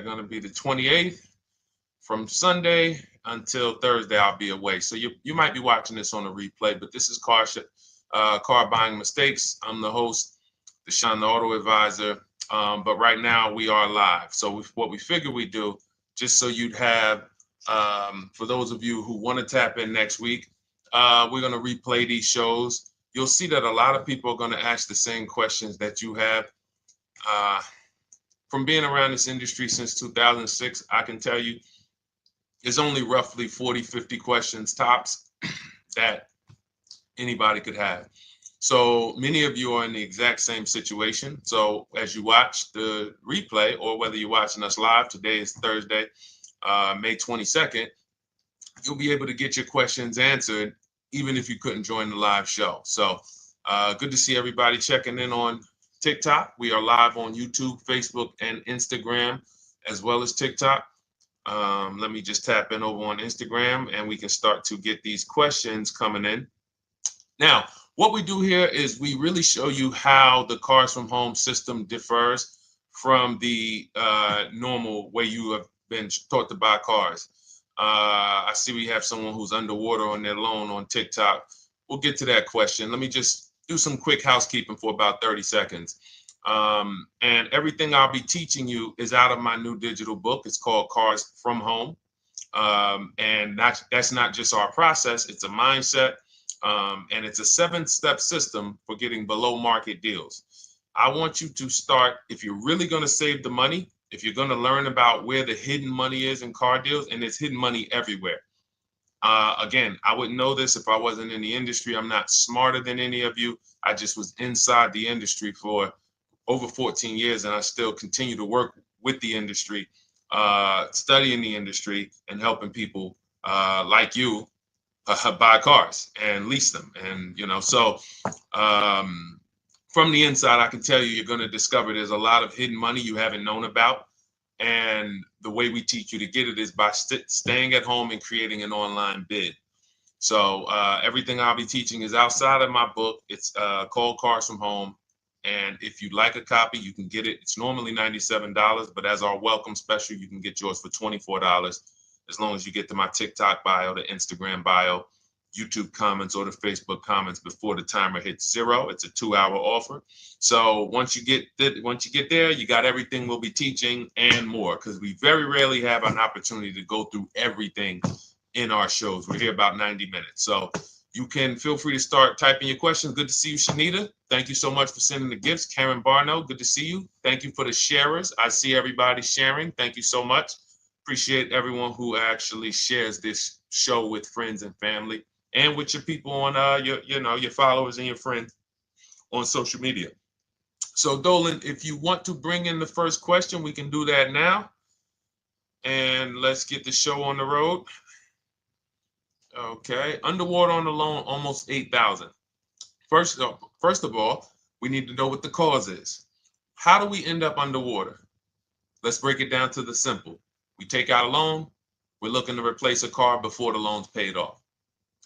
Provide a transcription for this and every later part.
going to be the 28th. From Sunday until Thursday, I'll be away. So you might be watching this on a replay, but this is Car Buying Mistakes. I'm the host, Deshone the Auto Advisor. But right now we are live. So what we figured we'd do, just so you'd have, for those of you who want to tap in next week, we're going to replay these shows. You'll see that a lot of people are going to ask the same questions that you have. From being around this industry since 2006, I can tell you, there's only roughly 40, 50 questions tops that anybody could have. So many of you are in the exact same situation. So as you watch the replay, or whether you're watching us live, today is Thursday, May 22nd, you'll be able to get your questions answered, even if you couldn't join the live show. So good to see everybody checking in on TikTok. We are live on YouTube, Facebook, and Instagram, as well as TikTok. Let me just tap in over on Instagram and we can start to get these questions coming in. Now, what we do here is we really show you how the Cars from Home system differs from the normal way you have been taught to buy cars. I see we have someone who's underwater on their loan on TikTok. We'll get to that question. Let me just do some quick housekeeping for about 30 seconds. And everything I'll be teaching you is out of my new digital book. It's called Cars from Home. And that's not just our process, it's a mindset. And it's a 7-step system for getting below market deals. I want you to start, if you're really going to save the money, if you're going to learn about where the hidden money is in car deals, and there's hidden money everywhere. Again, I wouldn't know this if I wasn't in the industry. I'm not smarter than any of you. I just was inside the industry for over 14 years, and I still continue to work with the industry, studying the industry and helping people like you buy cars and lease them. And, so from the inside, I can tell you, you're going to discover there's a lot of hidden money you haven't known about. And the way we teach you to get it is by staying at home and creating an online bid. So everything I'll be teaching is outside of my book. It's called Cars from Home. And if you'd like a copy, you can get it. It's normally $97, but as our welcome special, you can get yours for $24, as long as you get to my TikTok bio, the Instagram bio, YouTube comments, or the Facebook comments before the timer hits 0. It's a 2-hour offer. So once you get there, you got everything we'll be teaching and more, because we very rarely have an opportunity to go through everything in our shows. We're here about 90 minutes. So you can feel free to start typing your questions. Good to see you, Shanita. Thank you so much for sending the gifts. Karen Barno, good to see you. Thank you for the sharers. I see everybody sharing. Thank you so much. Appreciate everyone who actually shares this show with friends and family, and with your people on your followers and your friends on social media. So Dolan, if you want to bring in the first question, we can do that now. And let's get the show on the road. Okay, underwater on the loan, almost 8,000. First of all, we need to know what the cause is. How do we end up underwater? Let's break it down to the simple. We take out a loan, we're looking to replace a car before the loan's paid off.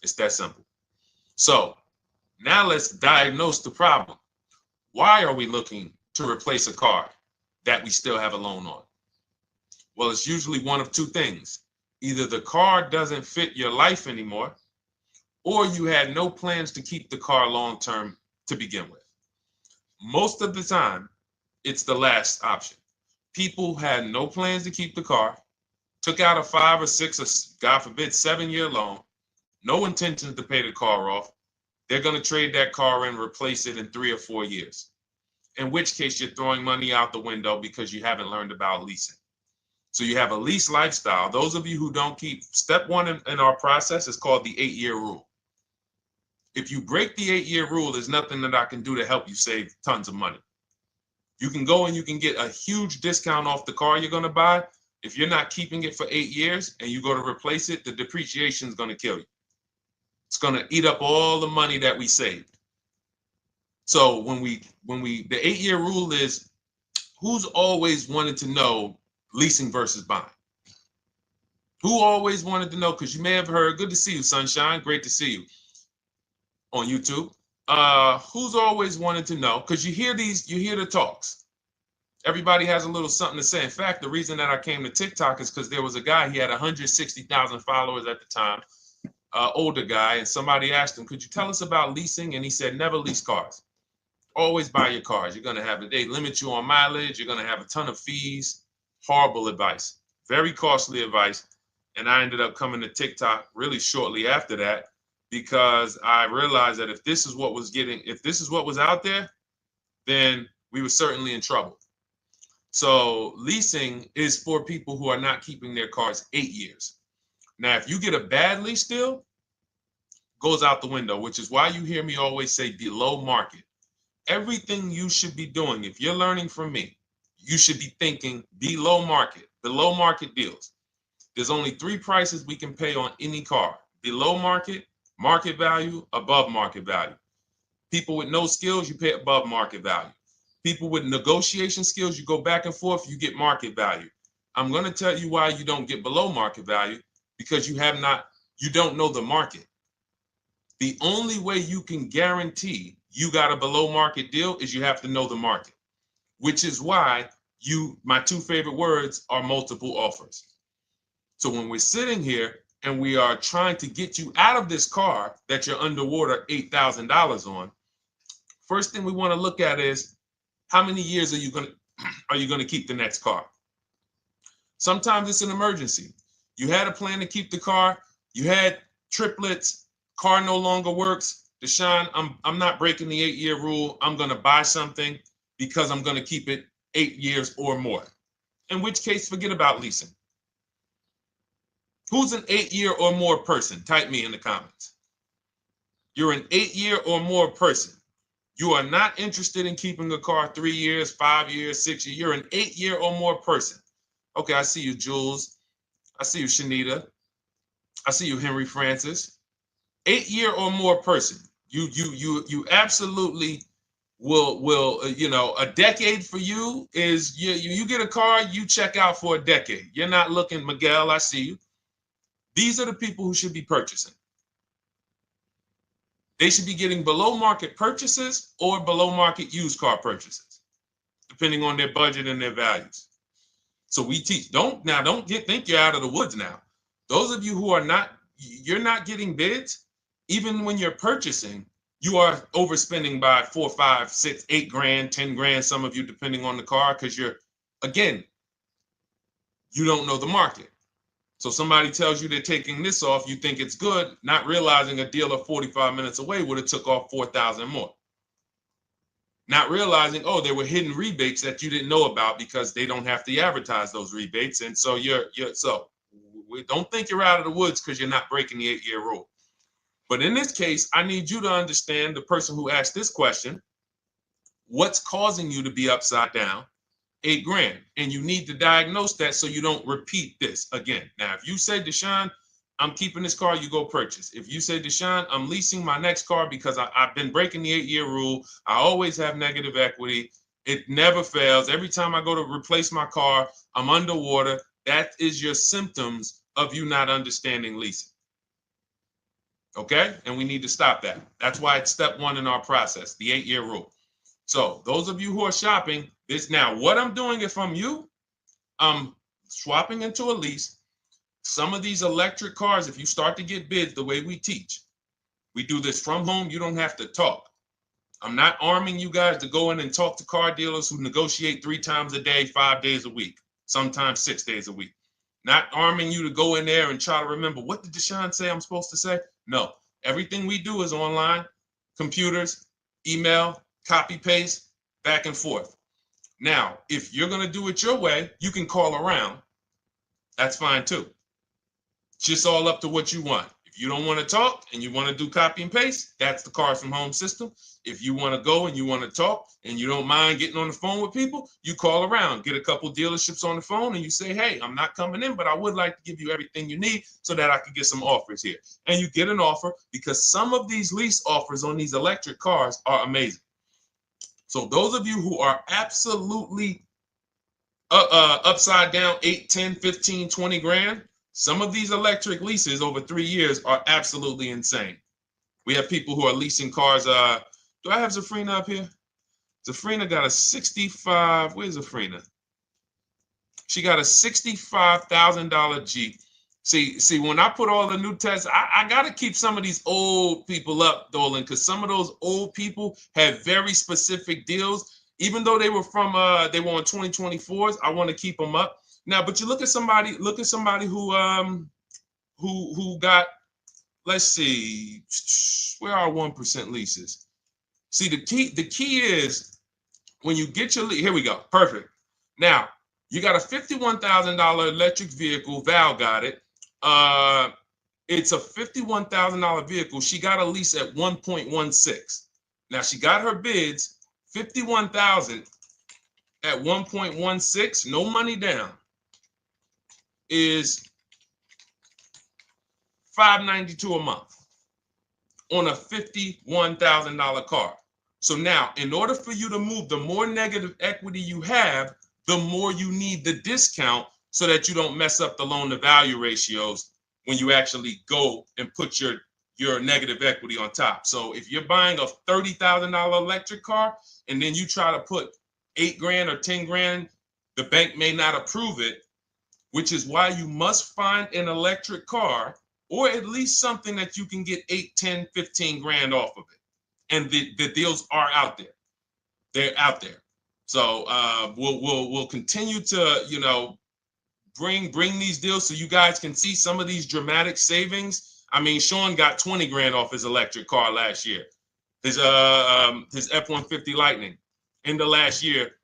It's that simple. So now let's diagnose the problem. Why are we looking to replace a car that we still have a loan on? Well, it's usually one of two things. Either the car doesn't fit your life anymore, or you had no plans to keep the car long-term to begin with. Most of the time, it's the last option. People had no plans to keep the car, took out a 5 or 6 or God forbid 7-year loan, no intentions to pay the car off. They're going to trade that car in, replace it in 3 or 4 years. In which case you're throwing money out the window because you haven't learned about leasing. So you have a lease lifestyle. Those of you who don't keep, step 1 in our process is called the 8-year rule. If you break the 8-year rule, there's nothing that I can do to help you save tons of money. You can go and you can get a huge discount off the car you're going to buy. If you're not keeping it for 8 years and you go to replace it, the depreciation is going to kill you. It's going to eat up all the money that we saved. So the 8-year rule is, who's always wanted to know leasing versus buying? Who always wanted to know? Because you may have heard, good to see you, Sunshine. Great to see you on YouTube. Who's always wanted to know? Because you hear the talks. Everybody has a little something to say. In fact, the reason that I came to TikTok is because there was a guy, he had 160,000 followers at the time, older guy, and somebody asked him, could you tell us about leasing? And he said, never lease cars. Always buy your cars. You're going to have they limit you on mileage. You're going to have a ton of fees. Horrible advice. Very costly advice. And I ended up coming to TikTok really shortly after that because I realized that if this is what was out there, then we were certainly in trouble. So leasing is for people who are not keeping their cars 8 years. Now, if you get a bad lease deal, goes out the window, which is why you hear me always say below market. Everything you should be doing, if you're learning from me, you should be thinking below market deals. There's only 3 prices we can pay on any car: below market, market value, above market value. People with no skills, you pay above market value. People with negotiation skills, you go back and forth, you get market value. I'm going to tell you why you don't get below market value, because you don't know the market. The only way you can guarantee you got a below market deal is you have to know the market, which is why my 2 favorite words are multiple offers. So when we're sitting here and we are trying to get you out of this car that you're underwater $8,000 on, first thing we want to look at is how many years are you going to keep the next car? Sometimes it's an emergency. You had a plan to keep the car, you had triplets, car no longer works. Deshone, I'm not breaking the 8-year rule. I'm going to buy something because I'm going to keep it 8 years or more. In which case, forget about leasing. Who's an 8-year or more person? Type me in the comments. You're an 8-year or more person. You are not interested in keeping a car 3 years, 5 years, 6 years. You're an 8-year or more person. Okay, I see you, Jules. I see you, Shanita. I see you, Henry Francis. 8-year or more person. You absolutely will a decade for you is you get a car, you check out for a decade. You're not looking, Miguel, I see you. These are the people who should be purchasing. They should be getting below market purchases or below market used car purchases, depending on their budget and their values. So we teach, think you're out of the woods now. Those of you who you're not getting bids, even when you're purchasing, you are overspending by 4, 5, 6, 8 grand, 10 grand, some of you, depending on the car, because you don't know the market. So somebody tells you they're taking this off, you think it's good, not realizing a dealer 45 minutes away would have took off 4,000 more. Not realizing, there were hidden rebates that you didn't know about because they don't have to advertise those rebates. And so we don't think you're out of the woods because you're not breaking the 8-year rule. But in this case, I need you to understand, the person who asked this question, what's causing you to be upside down 8 grand? And you need to diagnose that so you don't repeat this again. Now, if you say, Deshone, I'm keeping this car, you go purchase. If you say, Deshone, I'm leasing my next car because I've been breaking the 8-year rule, I always have negative equity, it never fails. Every time I go to replace my car, I'm underwater. That is your symptoms of you not understanding leasing. Okay? And we need to stop that. That's why it's step 1 in our process, the 8-year rule. So those of you who are shopping this now, what I'm doing, if I'm you, I'm swapping into a lease. Some of these electric cars, if you start to get bids the way we teach, we do this from home, you don't have to talk. I'm not arming you guys to go in and talk to car dealers who negotiate 3 times a day, 5 days a week, sometimes 6 days a week. Not arming you to go in there and try to remember, what did Deshone say I'm supposed to say? No, everything we do is online, computers, email, copy, paste, back and forth. Now, if you're going to do it your way, you can call around. That's fine too. It's just all up to what you want. If you don't want to talk and you want to do copy and paste, that's the Cars from Home system. If you want to go and you want to talk and you don't mind getting on the phone with people, you call around, get a couple dealerships on the phone, and you say, hey, I'm not coming in, but I would like to give you everything you need so that I can get some offers here. And you get an offer, because some of these lease offers on these electric cars are amazing. So those of you who are absolutely upside down 8, 10, 15, 20 grand, some of these electric leases over 3 years are absolutely insane. We have people who are leasing cars. Do I have Zafrina up here? Zafrina got a 65. Where's Zafrina? She got a $65,000 Jeep. See, when I put all the new tests, I got to keep some of these old people up, Dolan, because some of those old people have very specific deals. Even though they were on 2024s, I want to keep them up. Now, but you look at somebody who got, let's see, where are 1% leases? See, the key is when you get your lease, here we go, perfect. Now, you got a $51,000 electric vehicle, Val got it. It's a $51,000 vehicle. She got a lease at 1.16. Now she got her bids, 51,000 at 1.16, no money down, is $592 a month on a $51,000 car. So now, in order for you to move, the more negative equity you have, the more you need the discount so that you don't mess up the loan to value ratios when you actually go and put your negative equity on top. So if you're buying a $30,000 electric car and then you try to put $8,000 or $10,000, the bank may not approve it, which is why you must find an electric car or at least something that you can get 8, 10, 15 grand off of it. And the deals are out there. They're out there. So we'll continue to, bring these deals so you guys can see some of these dramatic savings. I mean, Sean got 20 grand off his electric car last year. His F-150 Lightning in the last year,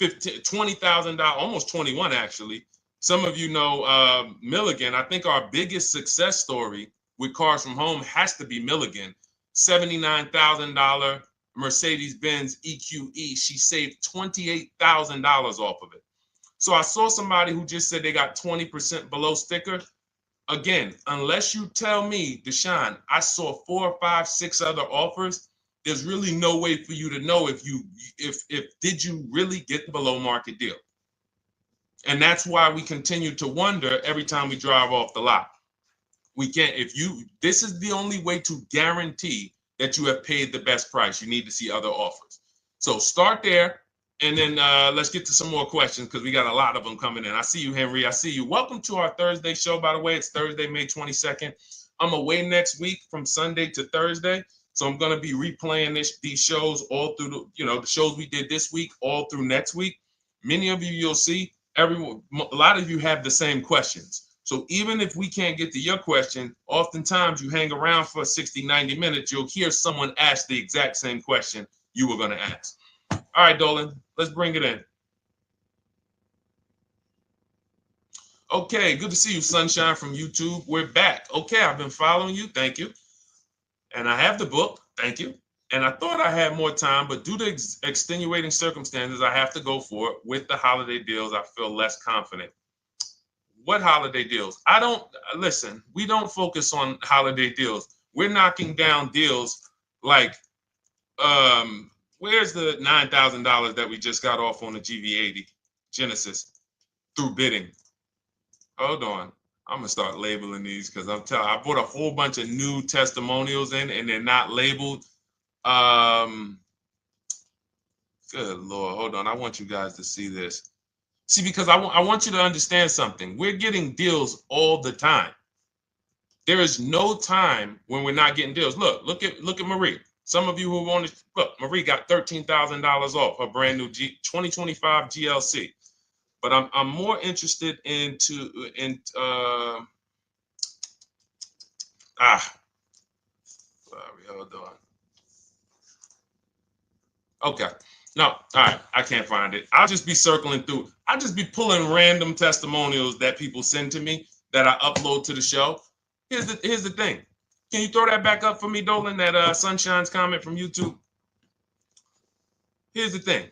$20,000, almost 21 actually. Some of you know Milligan. I think our biggest success story with Cars from Home has to be Milligan. $79,000 Mercedes-Benz EQE. She saved $28,000 off of it. So I saw somebody who just said they got 20% below sticker. Again, unless you tell me, Deshone, I saw 4, 5, 6 other offers, there's really no way for you to know if did you really get the below market deal. And that's why we continue to wonder every time we drive off the lot. We can't, this is the only way to guarantee that you have paid the best price. You need to see other offers. So start there. And then let's get to some more questions because we got a lot of them coming in. I see you, Henry. I see you. Welcome to our Thursday show, by the way. It's Thursday, May 22nd. I'm away next week from Sunday to Thursday. So I'm going to be replaying these shows all through, the shows we did this week, all through next week. Many of you, you'll see, a lot of you have the same questions. So even if we can't get to your question, oftentimes you hang around for 60, 90 minutes, you'll hear someone ask the exact same question you were going to ask. All right, Dolan, let's bring it in. Okay, good to see you, Sunshine from YouTube. We're back. Okay, I've been following you. Thank you. And I have the book. Thank you. And I thought I had more time, but due to extenuating circumstances, I have to go for it. With the holiday deals, I feel less confident. What holiday deals? Listen, we don't focus on holiday deals. We're knocking down deals like, where's the $9,000 that we just got off on the GV80 Genesis through bidding? Hold on. I'm going to start labeling these because I bought a whole bunch of new testimonials in and they're not labeled. Good Lord. Hold on. I want you guys to see this. See, because I want you to understand something. We're getting deals all the time. There is no time when we're not getting deals. Look at Marie. Some of you who want to look, Marie got $13,000 off her brand new 2025 GLC. But I'm more interested sorry, hold on. Okay. No, all right, I can't find it. I'll just be circling through. I'll just be pulling random testimonials that people send to me that I upload to the show. Here's the thing. Can you throw that back up for me, Dolan, that Sunshine's comment from YouTube? Here's the thing.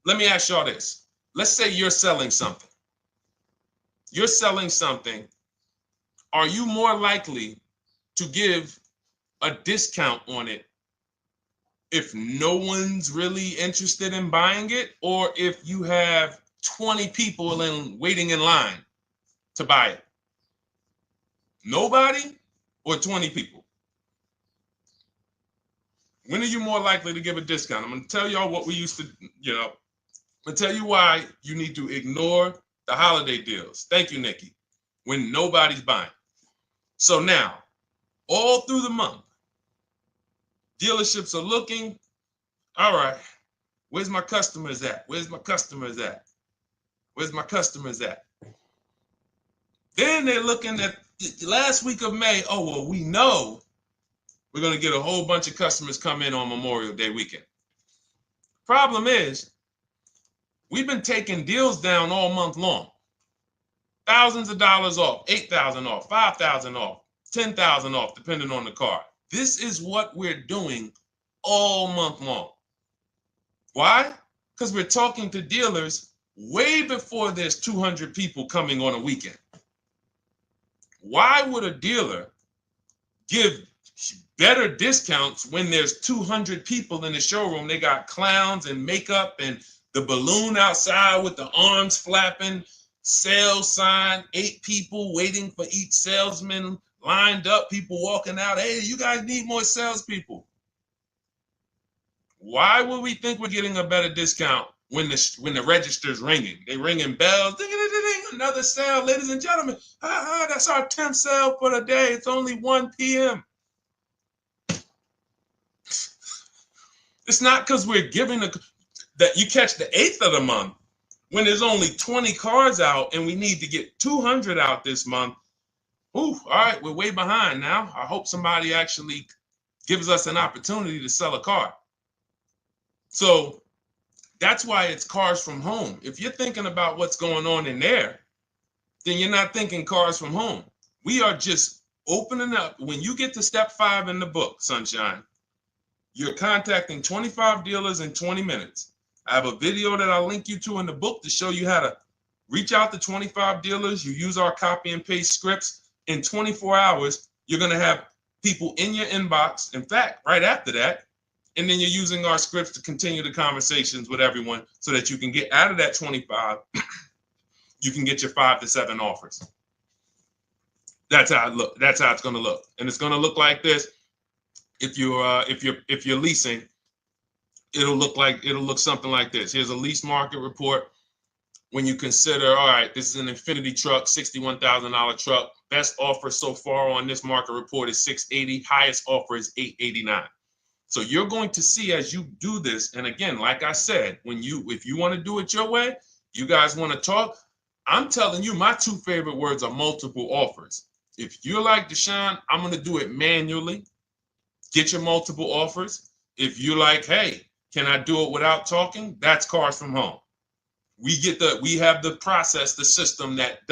Let me ask y'all this. Let's say you're selling something. You're selling something. Are you more likely to give a discount on it if no one's really interested in buying it, or if you have 20 people waiting in line to buy it? Nobody or 20 people? When are you more likely to give a discount? I'm going to tell y'all what we used to, I'm going to tell you why you need to ignore the holiday deals. Thank you, Nikki. When nobody's buying. So now, all through the month, dealerships are looking, all right, where's my customers at? Where's my customers at? Where's my customers at? Then they're looking at the last week of May. Oh, well, we know we're going to get a whole bunch of customers come in on Memorial Day weekend. Problem is, we've been taking deals down all month long. Thousands of dollars off, 8,000 off, 5,000 off, 10,000 off, depending on the car. This is what we're doing all month long. Why? Because we're talking to dealers way before there's 200 people coming on a weekend. Why would a dealer give better discounts when there's 200 people in the showroom? They got clowns and makeup and the balloon outside with the arms flapping, sales sign, 8 people waiting for each salesman lined up, people walking out. Hey, you guys need more salespeople. Why would we think we're getting a better discount when the register's ringing? They ringing bells, ding, ding, ding, ding, another sale, ladies and gentlemen. That's our 10th sale for the day. It's only 1 p.m. It's not because we're giving that you catch the 8th of the month when there's only 20 cars out and we need to get 200 out this month. Ooh, all right, we're way behind now. I hope somebody actually gives us an opportunity to sell a car. So that's why it's cars from home. If you're thinking about what's going on in there, then you're not thinking cars from home. We are just opening up. When you get to step 5 in the book, Sunshine, you're contacting 25 dealers in 20 minutes. I have a video that I'll link you to in the book to show you how to reach out to 25 dealers. You use our copy and paste scripts. In 24 hours, you're going to have people in your inbox. In fact, right after that, and then you're using our scripts to continue the conversations with everyone so that you can get out of that 25, you can get your 5 to 7 offers. That's how it look. That's how it's going to look. And it's going to look like this. If you're leasing, it'll look something like this. Here's a lease market report. When you consider, all right, this is an Infinity truck, $61,000 truck. Best offer so far on this market report is $680. Highest offer is $889. So you're going to see as you do this, and again, like I said, if you want to do it your way, you guys want to talk, I'm telling you, my 2 favorite words are multiple offers. If you're like Deshone, I'm going to do it manually. Get your multiple offers. If you're like, hey, can I do it without talking? That's cars from home. We have the process, the system that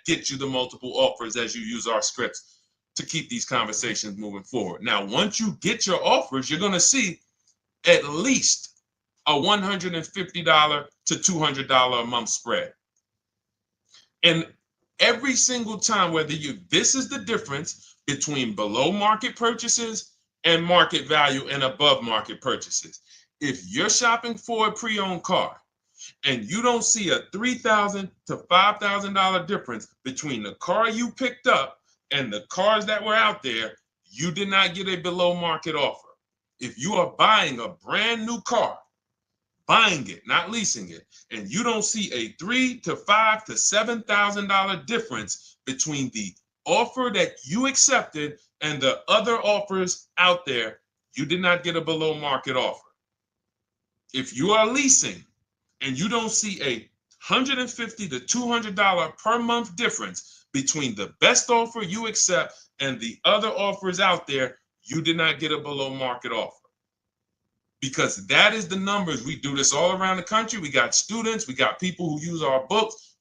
gets you the multiple offers as you use our scripts to keep these conversations moving forward. Now, once you get your offers, you're going to see at least a $150 to $200 a month spread. And every single time, this is the difference between below market purchases and market value and above market purchases. If you're shopping for a pre-owned car and you don't see a $3,000 to $5,000 difference between the car you picked up and the cars that were out there, you did not get a below market offer. If you are buying a brand new car, buying it, not leasing it, and you don't see a $3,000 to $5,000 to $7,000 difference between the offer that you accepted and the other offers out there, you did not get a below market offer. If you are leasing and you don't see a $150 to $200 per month difference between the best offer you accept and the other offers out there, you did not get a below market offer. Because that is the numbers. We do this all around the country. We got students, we got people who use our books.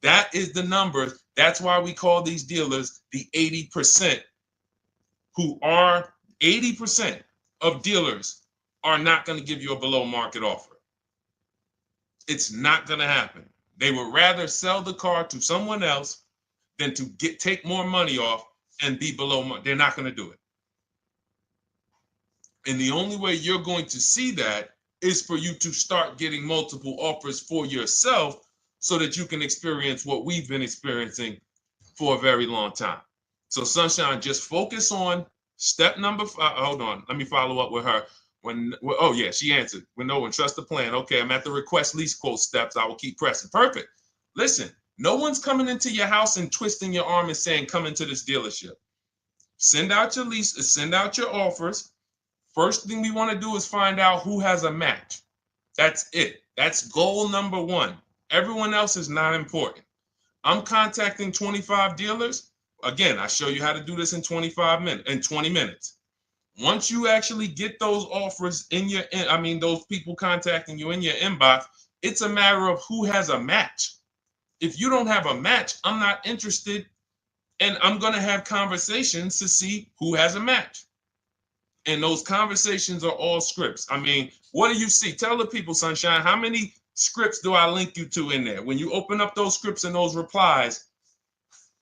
That is the numbers. That's why we call these dealers the 80%, who are 80% of dealers are not going to give you a below market offer. It's not going to happen. They would rather sell the car to someone else than to take more money off and be below market. They're not going to do it. And the only way you're going to see that is for you to start getting multiple offers for yourself so that you can experience what we've been experiencing for a very long time. So Sunshine, just focus on Step number 5. Hold on. Let me follow up with her. Oh yeah, she answered. When trust the plan. Okay, I'm at the request lease quote steps. I will keep pressing. Perfect. Listen, no one's coming into your house and twisting your arm and saying, come into this dealership. Send out your lease, send out your offers. First thing we want to do is find out who has a match. That's it. That's goal number 1. Everyone else is not important. I'm contacting 25 dealers. Again, I show you how to do this in 20 minutes. Once you actually get those offers those people contacting you in your inbox, it's a matter of who has a match. If you don't have a match, I'm not interested, and I'm going to have conversations to see who has a match. And those conversations are all scripts. I mean, what do you see? Tell the people, Sunshine, how many scripts do I link you to in there? When you open up those scripts and those replies,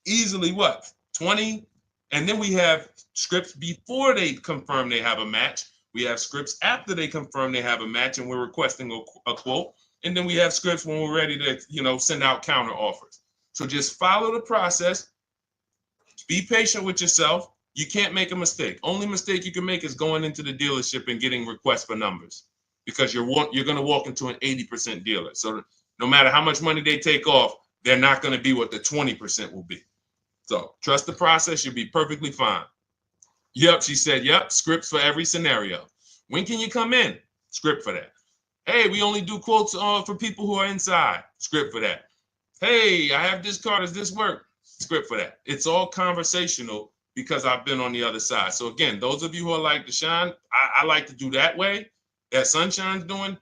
easily what? 20? And then we have scripts before they confirm they have a match. We have scripts after they confirm they have a match and we're requesting a quote. And then we have scripts when we're ready to, send out counter offers. So just follow the process. Be patient with yourself. You can't make a mistake. Only mistake you can make is going into the dealership and getting requests for numbers, because you're going to walk into an 80% dealer. So no matter how much money they take off, they're not going to be what the 20% will be. So trust the process. You'll be perfectly fine. Yep, she said, yep, scripts for every scenario. When can you come in? Script for that. Hey, we only do quotes for people who are inside. Script for that. Hey, I have this car. Does this work? Script for that. It's all conversational because I've been on the other side. So again, those of you who are like Deshone, I like to do that way, that Sunshine's doing.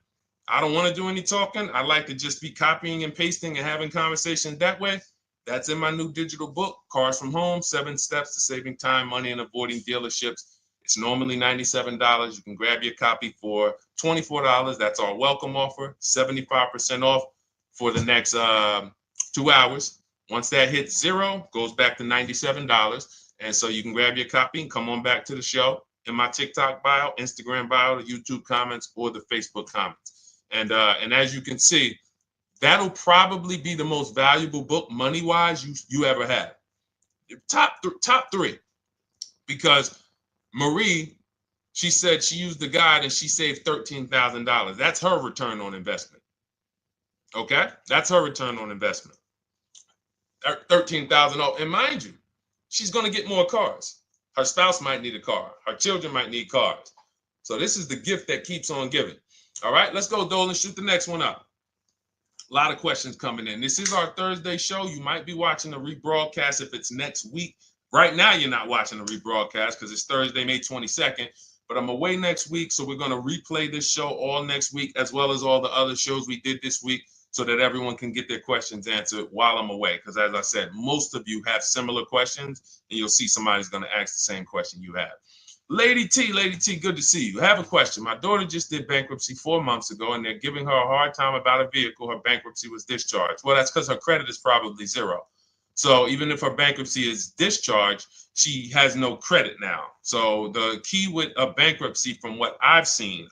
I don't want to do any talking. I like to just be copying and pasting and having conversations that way. That's in my new digital book, Cars from Home, 7 Steps to Saving Time, Money, and Avoiding Dealerships. It's normally $97. You can grab your copy for $24. That's our welcome offer, 75% off for the next 2 hours. Once that hits 0, goes back to $97. And so you can grab your copy and come on back to the show in my TikTok bio, Instagram bio, the YouTube comments, or the Facebook comments. And as you can see, that'll probably be the most valuable book money-wise you ever had. Top 3. Because Marie, she said she used the guide and she saved $13,000. That's her return on investment. Okay? That's her return on investment. $13,000. And mind you, she's going to get more cars. Her spouse might need a car. Her children might need cars. So this is the gift that keeps on giving. All right, let's go, Dolan. Shoot the next one up. A lot of questions coming in. This is our Thursday show. You might be watching the rebroadcast if it's next week. Right now, you're not watching the rebroadcast because it's Thursday, May 22nd. But I'm away next week, so we're going to replay this show all next week, as well as all the other shows we did this week, so that everyone can get their questions answered while I'm away. Because as I said, most of you have similar questions, and you'll see somebody's going to ask the same question you have. Lady T, good to see you. I have a question. My daughter just did bankruptcy 4 months ago, and they're giving her a hard time about a vehicle. Her bankruptcy was discharged. Well, that's because her credit is probably 0. So even if her bankruptcy is discharged, she has no credit now. So the key with a bankruptcy, from what I've seen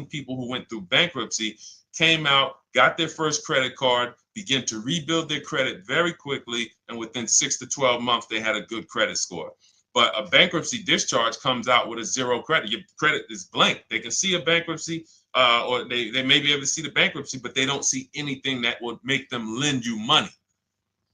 people who went through bankruptcy, came out, got their first credit card, began to rebuild their credit very quickly, and within 6 to 12 months, they had a good credit score. But a bankruptcy discharge comes out with a 0 credit. Your credit is blank. They can see a bankruptcy, or they may be able to see the bankruptcy, but they don't see anything that would make them lend you money.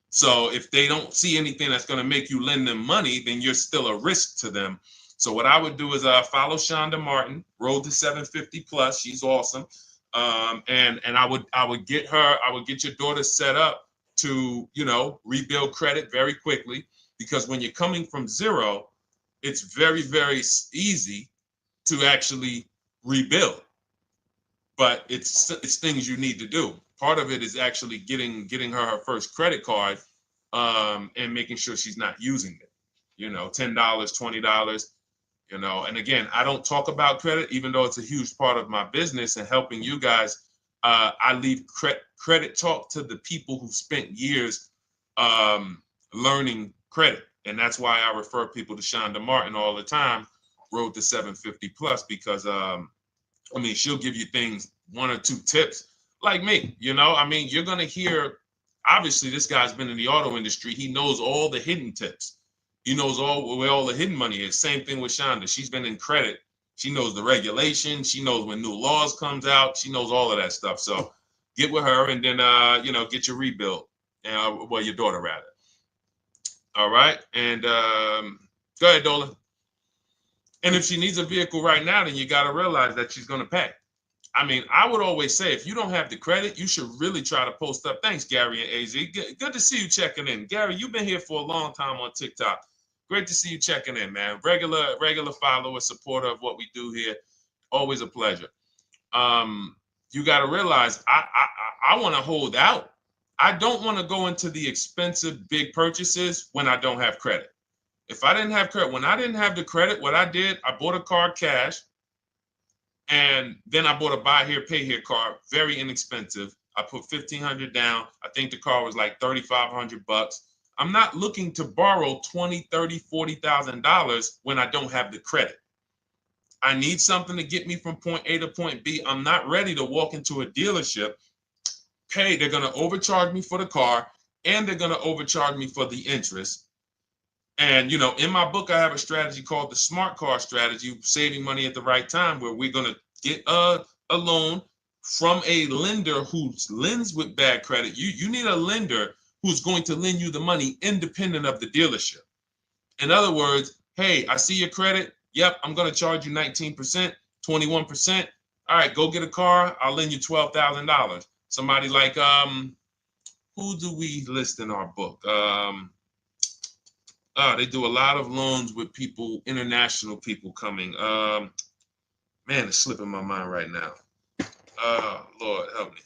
So if they don't see anything that's going to make you lend them money, then you're still a risk to them. So what I would do is follow Shonda Martin, Road to 750 Plus. She's awesome. And I would get your daughter set up to, rebuild credit very quickly, because when you're coming from 0, it's very, very easy to actually rebuild. But it's things you need to do. Part of it is actually getting her first credit card, and making sure she's not using it. $10, $20. And again, I don't talk about credit, even though it's a huge part of my business and helping you guys. I leave credit talk to the people who spent years learning credit. And that's why I refer people to Shonda Martin all the time, Road to 750 Plus, because she'll give you things, 1 or 2 tips, like me. You're going to hear, obviously, this guy's been in the auto industry. He knows all the hidden tips, He knows where all the hidden money is. Same thing with Shonda. She's been in credit. She knows the regulation. She knows when new laws comes out. She knows all of that stuff. So get with her and then, get your rebuild. Well, your daughter rather. All right. And go ahead, Dolan. And if she needs a vehicle right now, then you got to realize that she's going to pay. I mean, I would always say if you don't have the credit, you should really try to post up. Thanks, Gary and AZ. Good to see you checking in. Gary, you've been here for a long time on TikTok. Great to see you checking in, man. Regular follower, supporter of what we do here. Always a pleasure. You got to realize I want to hold out. I don't want to go into the expensive big purchases when I don't have credit. If I didn't have credit, when I didn't have the credit, what I did, I bought a car cash, and then I bought a buy here, pay here card, very inexpensive. I put $1,500 down. I think the car was like $3,500. I'm not looking to borrow $20,000, $30,000, $40,000 when I don't have the credit. I need something to get me from point A to point B. I'm not ready to walk into a dealership, pay. They're going to overcharge me for the car, and they're going to overcharge me for the interest. And, in my book, I have a strategy called the smart car strategy, saving money at the right time, where we're going to get a loan from a lender who lends with bad credit. You need a lender who's going to lend you the money independent of the dealership. In other words, hey, I see your credit. Yep, I'm going to charge you 19%, 21%. All right, go get a car. I'll lend you $12,000. Somebody like, who do we list in our book? They do a lot of loans with people, international people coming. Man, it's slipping my mind right now. Lord help me.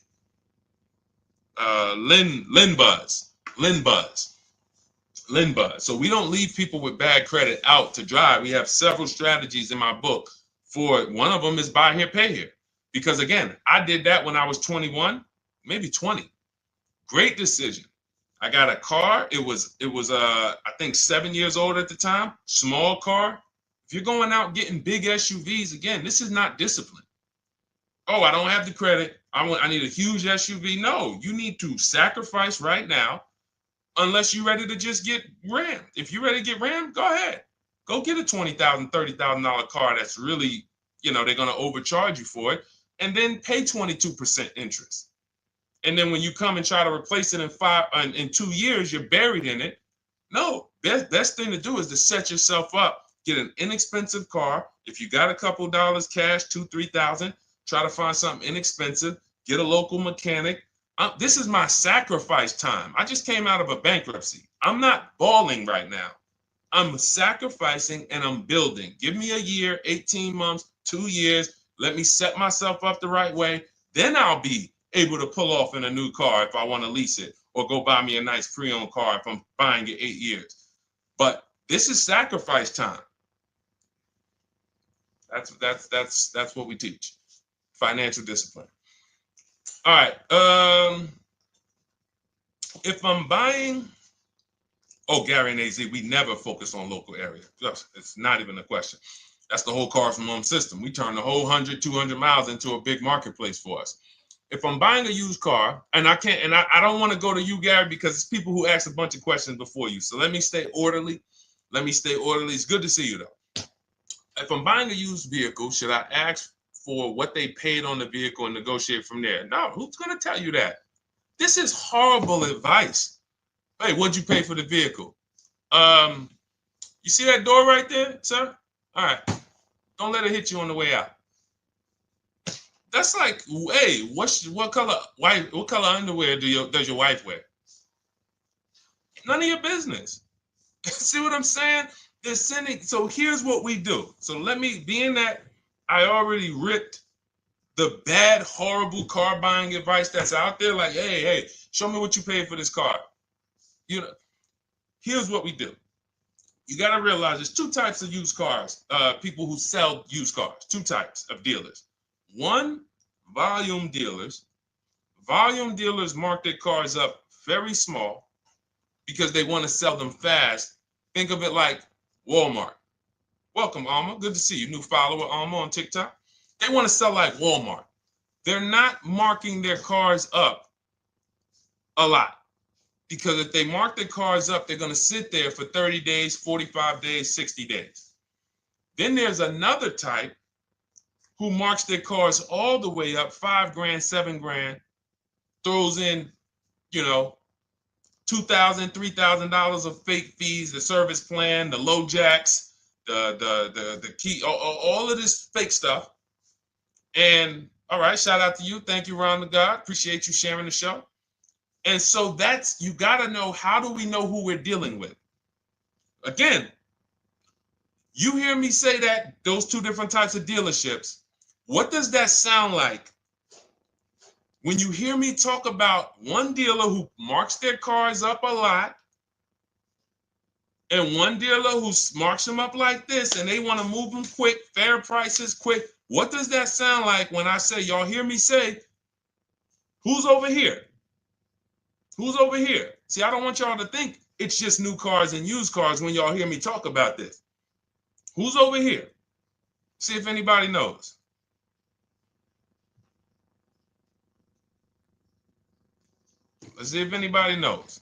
Linbuzz. So we don't leave people with bad credit out to dry. We have several strategies in my book for it. One of them is buy here, pay here. Because again, I did that when I was 21, maybe 20. Great decision. I got a car. It was I think 7 years old at the time. Small car. If you're going out getting big SUVs, again, this is not discipline. Oh, I don't have the credit. I need a huge SUV. No, you need to sacrifice right now, unless you're ready to just get rammed. If you're ready to get rammed, go ahead. Go get a $20,000, $30,000 car that's really, they're going to overcharge you for it, and then pay 22% interest. And then when you come and try to replace it in 2 years, you're buried in it. No, best thing to do is to set yourself up. Get an inexpensive car. If you got a couple dollars cash, $2,000, $3,000, try to find something inexpensive. Get a local mechanic. This is my sacrifice time. I just came out of a bankruptcy. I'm not balling right now. I'm sacrificing and I'm building. Give me a year, 18 months, 2 years. Let me set myself up the right way. Then I'll be able to pull off in a new car if I want to lease it, or go buy me a nice pre-owned car if I'm buying it 8 years. But this is sacrifice time. That's what we teach. Financial discipline. All right. If I'm buying, Gary and AZ, we never focus on local area. It's not even a question. That's the whole car from home system. We turn the whole 100, 200 miles into a big marketplace for us. If I'm buying a used car, and I can't, and I don't want to go to you, Gary, because it's people who ask a bunch of questions before you. So let me stay orderly. It's good to see you, though. If I'm buying a used vehicle, should I ask for what they paid on the vehicle and negotiate from there? No, who's going to tell you that? This is horrible advice. Hey, what'd you pay for the vehicle? You see that door right there, sir? All right. Don't let it hit you on the way out. That's like, hey, what color underwear does your wife wear? None of your business. See what I'm saying? They're sending. So here's what we do. So let me, being that I already ripped the bad, horrible car buying advice that's out there, like, hey, show me what you paid for this car. Here's what we do. You got to realize there's two types of used cars, people who sell used cars, two types of dealers. One, volume dealers. Volume dealers mark their cars up very small because they want to sell them fast. Think of it like Walmart. Welcome, Alma. Good to see you. New follower, Alma, on TikTok. They want to sell like Walmart. They're not marking their cars up a lot. Because if they mark their cars up, they're going to sit there for 30 days, 45 days, 60 days. Then there's another type who marks their cars all the way up, 5 grand, 7 grand, throws in, you know, $2,000, $3,000 of fake fees, the service plan, the low jacks, the key, all of this fake stuff. And all right, shout out to you. Thank you, Ron the God. Appreciate you sharing the show. And so that's, you got to know, how do we know who we're dealing with? Again, you hear me say that, those two different types of dealerships. What does that sound like when you hear me talk about one dealer who marks their cars up a lot and one dealer who marks them up like this and they want to move them quick, fair prices, quick? What does that sound like when I say, y'all hear me say, who's over here? Who's over here? See, I don't want y'all to think it's just new cars and used cars when y'all hear me talk about this. Who's over here? See if anybody knows. Let's see if anybody knows.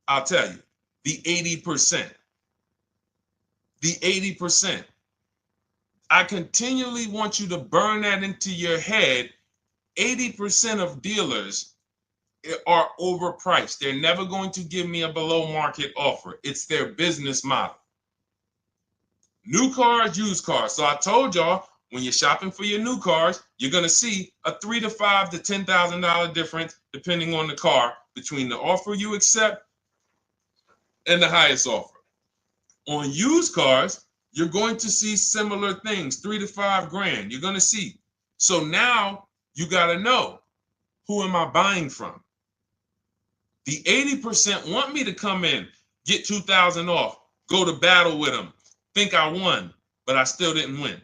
I'll tell you, the 80%. The 80%. I continually want you to burn that into your head. 80% of dealers are overpriced. They're never going to give me a below market offer. It's their business model. New cars, used cars. So I told y'all, when you're shopping for your new cars, you're going to see a $3,000 to $5,000 to $10,000 difference, depending on the car, between the offer you accept and the highest offer. On used cars, you're going to see similar things, 3 to 5 grand. You're going to see. So now you got to know, who am I buying from? The 80% want me to come in, get 2,000 off, go to battle with them, think I won, but I still didn't win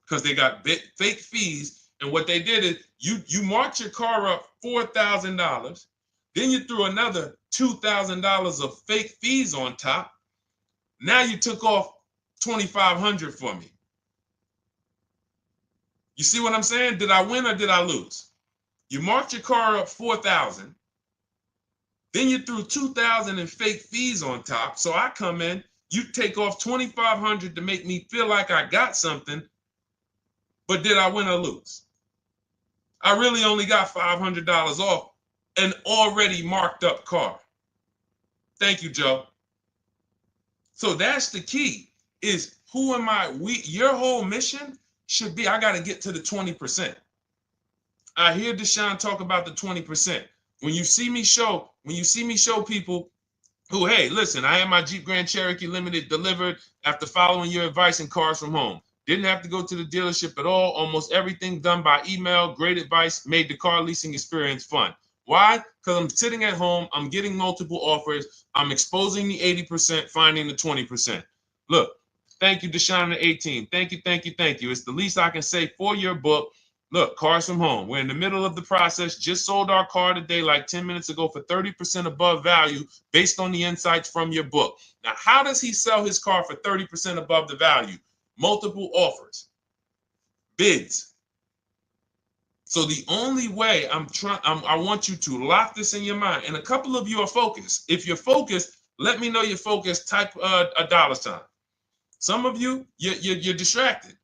because they got fake fees. And what they did is you marked your car up $4,000, then you threw another $2,000 of fake fees on top. Now you took off $2,500 for me. You see what I'm saying? Did I win or did I lose? You marked your car up $4,000. Then you threw $2,000 in fake fees on top. So I come in, you take off $2,500 to make me feel like I got something. But did I win or lose? I really only got $500 off an already marked up car. Thank you, Joe. So that's the key, is who am I? Your whole mission should be, I got to get to the 20%. I hear Deshone talk about the 20%. When you see me show people who, hey, listen, I had my Jeep Grand Cherokee Limited delivered after following your advice and cars from home. Didn't have to go to the dealership at all. Almost everything done by email. Great advice. Made the car leasing experience fun. Why? Because I'm sitting at home. I'm getting multiple offers. I'm exposing the 80%, finding the 20%. Look, thank you, Deshone the 18. Thank you, thank you, thank you. It's the least I can say for your book. Look, cars from home. We're in the middle of the process. Just sold our car today, like 10 minutes ago, for 30% above value based on the insights from your book. Now, how does he sell his car for 30% above the value? Multiple offers, bids. So the only way I want you to lock this in your mind. And a couple of you are focused. If you're focused, let me know you're focused. Type a $sign. Some of you, you're distracted.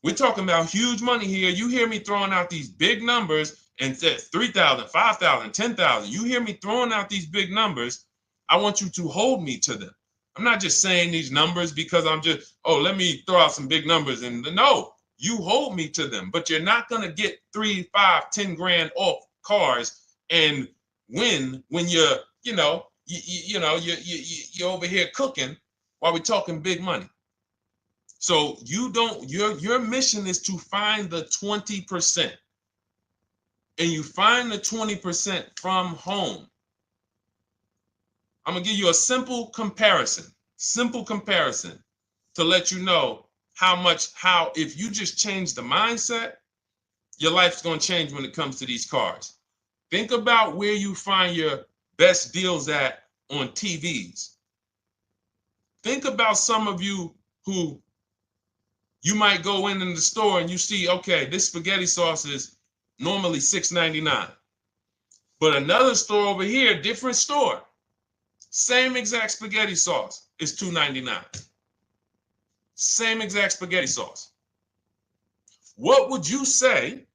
We're talking about huge money here. You hear me throwing out these big numbers and said 3,000, 5,000, 10,000. You hear me throwing out these big numbers. I want you to hold me to them. I'm not just saying these numbers because I'm just, let me throw out some big numbers. And no, you hold me to them, but you're not going to get 3, 5, 10 grand off cars and win when you're over here cooking while we're talking big money. So your mission is to find the 20%. And you find the 20% from home. I'm going to give you a simple comparison to let you know how if you just change the mindset, your life's going to change when it comes to these cars. Think about where you find your best deals at on TVs. Think about some of you who you might go in the store and you see, okay, this spaghetti sauce is normally $6.99. But another store over here, different store, same exact spaghetti sauce is $2.99. Same exact spaghetti sauce. What would you say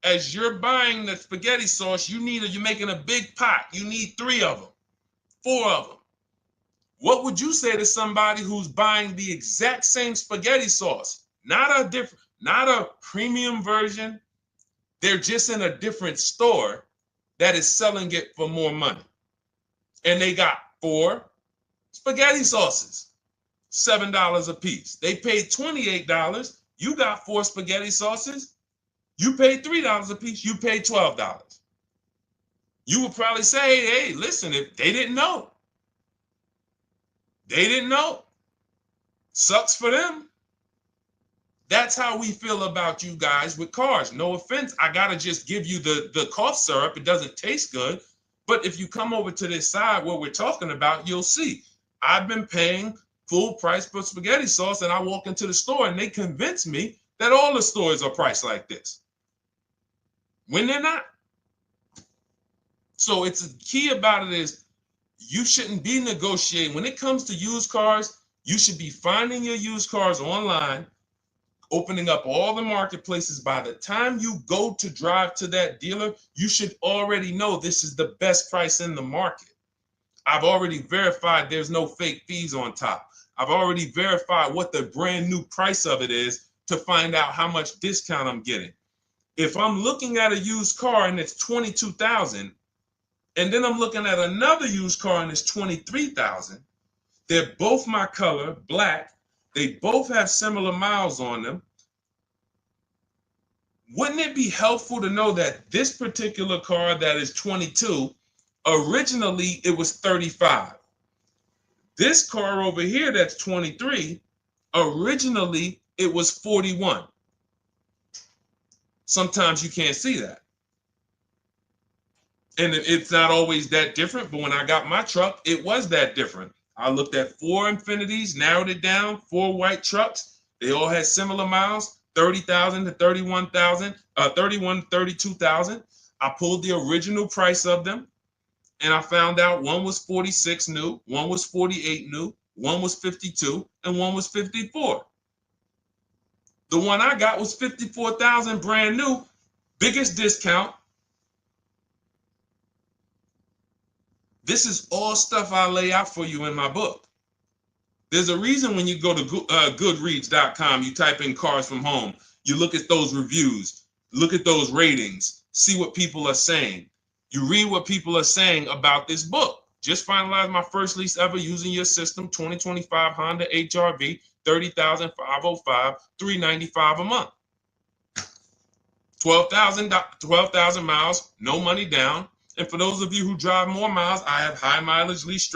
as you're buying the spaghetti sauce? You're making a big pot. You need 3 of them, 4 of them. What would you say to somebody who's buying the exact same spaghetti sauce? Not a premium version. They're just in a different store that is selling it for more money. And they got 4 spaghetti sauces, $7 a piece. They paid $28. You got 4 spaghetti sauces. You paid $3 a piece. You paid $12. You would probably say, hey, listen, if they didn't know. They didn't know. Sucks for them. That's how we feel about you guys with cars. No offense. I got to just give you the cough syrup. It doesn't taste good. But if you come over to this side where we're talking about, you'll see. I've been paying full price for spaghetti sauce, and I walk into the store and they convince me that all the stores are priced like this, when they're not. So it's the key about it is you shouldn't be negotiating. When it comes to used cars, you should be finding your used cars online, opening up all the marketplaces. By the time you go to drive to that dealer, you should already know this is the best price in the market. I've already verified there's no fake fees on top. I've already verified what the brand new price of it is to find out how much discount I'm getting. If I'm looking at a used car and it's $22,000, and then I'm looking at another used car and it's $23,000, they're both my color, black. They both have similar miles on them. Wouldn't it be helpful to know that this particular car that is 22, originally it was 35. This car over here that's 23, originally it was 41. Sometimes you can't see that. And it's not always that different, but when I got my truck, it was that different. I looked at 4 Infinities, narrowed it down, 4 white trucks. They all had similar miles, 30,000 to 31,000, 31 to 32,000. I pulled the original price of them, and I found out one was 46 new, one was 48 new, one was 52, and one was 54. The one I got was 54,000 brand new, biggest discount. This is all stuff I lay out for you in my book. There's a reason when you go to Goodreads.com, you type in cars from home, you look at those reviews, look at those ratings, see what people are saying. You read what people are saying about this book. Just finalized my first lease ever using your system, 2025 Honda HR-V, 30,505, $395 a month. 12,000 miles, no money down. And for those of you who drive more miles, I have high mileage lease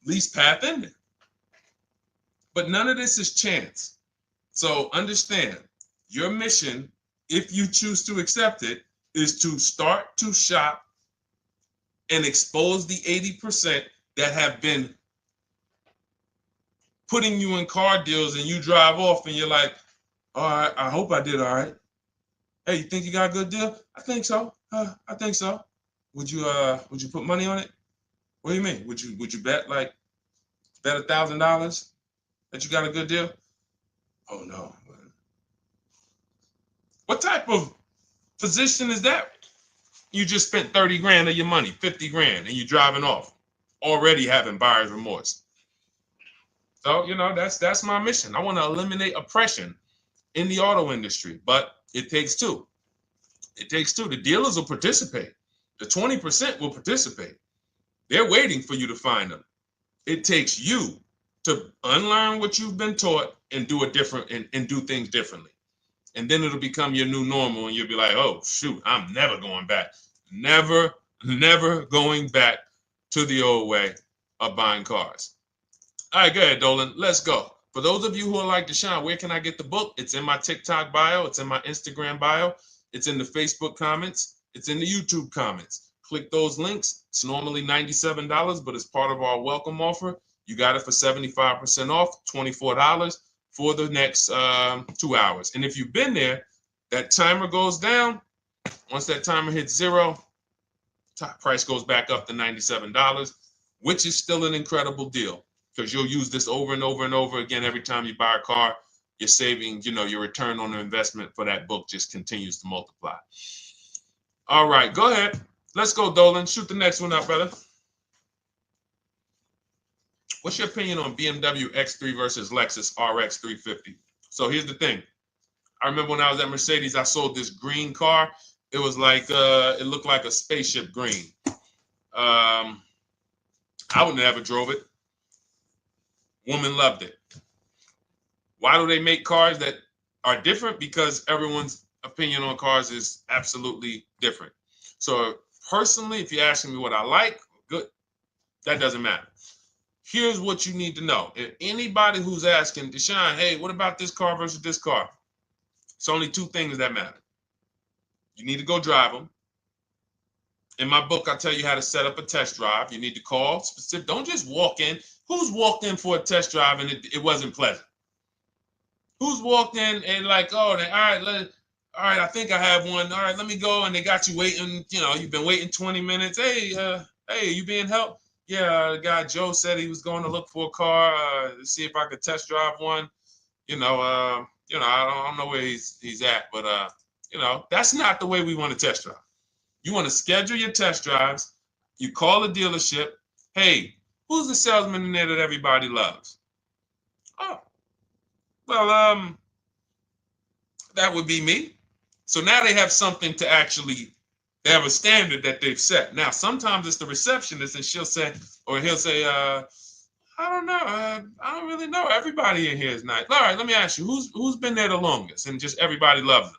lease path in there. But none of this is chance. So understand, your mission, if you choose to accept it, is to start to shop and expose the 80% that have been putting you in car deals, and you drive off and you're like, all right, I hope I did all right. Hey, you think you got a good deal? I think so. I think so. Would you put money on it? What do you mean? Would you bet $1,000 that you got a good deal? Oh no. What type of position is that? You just spent 30 grand of your money, 50 grand, and you're driving off, already having buyer's remorse. So, that's my mission. I want to eliminate oppression in the auto industry, but it takes two. It takes two. The dealers will participate. The 20% will participate. They're waiting for you to find them. It takes you to unlearn what you've been taught and do it different and do things differently. And then it'll become your new normal, and you'll be like, oh, shoot, I'm never going back. Never going back to the old way of buying cars. All right, go ahead, Dolan. Let's go. For those of you who are like Deshone, where can I get the book? It's in my TikTok bio. It's in my Instagram bio. It's in the Facebook comments. It's in the YouTube comments. Click those links. It's normally $97, but it's part of our welcome offer. You got it for 75% off, $24 for the next 2 hours. And if you've been there, that timer goes down. Once that timer hits 0, top price goes back up to $97, which is still an incredible deal because you'll use this over and over and over again every time you buy a car. You're saving, your return on the investment for that book just continues to multiply. All right, go ahead. Let's go, Dolan. Shoot the next one up, brother. What's your opinion on BMW X3 versus Lexus RX 350? So here's the thing. I remember when I was at Mercedes, I sold this green car. It was like, it looked like a spaceship green. I would never drove it. Woman loved it. Why do they make cars that are different? Because everyone's opinion on cars is absolutely different. So personally, if you're asking me what I like, good, that doesn't matter. Here's what you need to know. If anybody who's asking, Deshone, hey, what about this car versus this car? It's only two things that matter. You need to go drive them. In my book, I tell you how to set up a test drive. You need to call specific. Don't just walk in. Who's walked in for a test drive and it wasn't pleasant? Who's walked in and like, oh, all right, I think I have one. All right, let me go. And they got you waiting. You've been waiting 20 minutes. Hey, you being helped? Yeah, the guy Joe said he was going to look for a car to see if I could test drive one. I don't know where he's at, but that's not the way we want to test drive. You want to schedule your test drives. You call the dealership. Hey, who's the salesman in there that everybody loves? Oh, well, that would be me. So now they have something to actually, they have a standard that they've set. Now, sometimes it's the receptionist and he'll say, I don't know. I don't really know. Everybody in here is nice. All right, let me ask you, who's been there the longest? And just everybody loves them.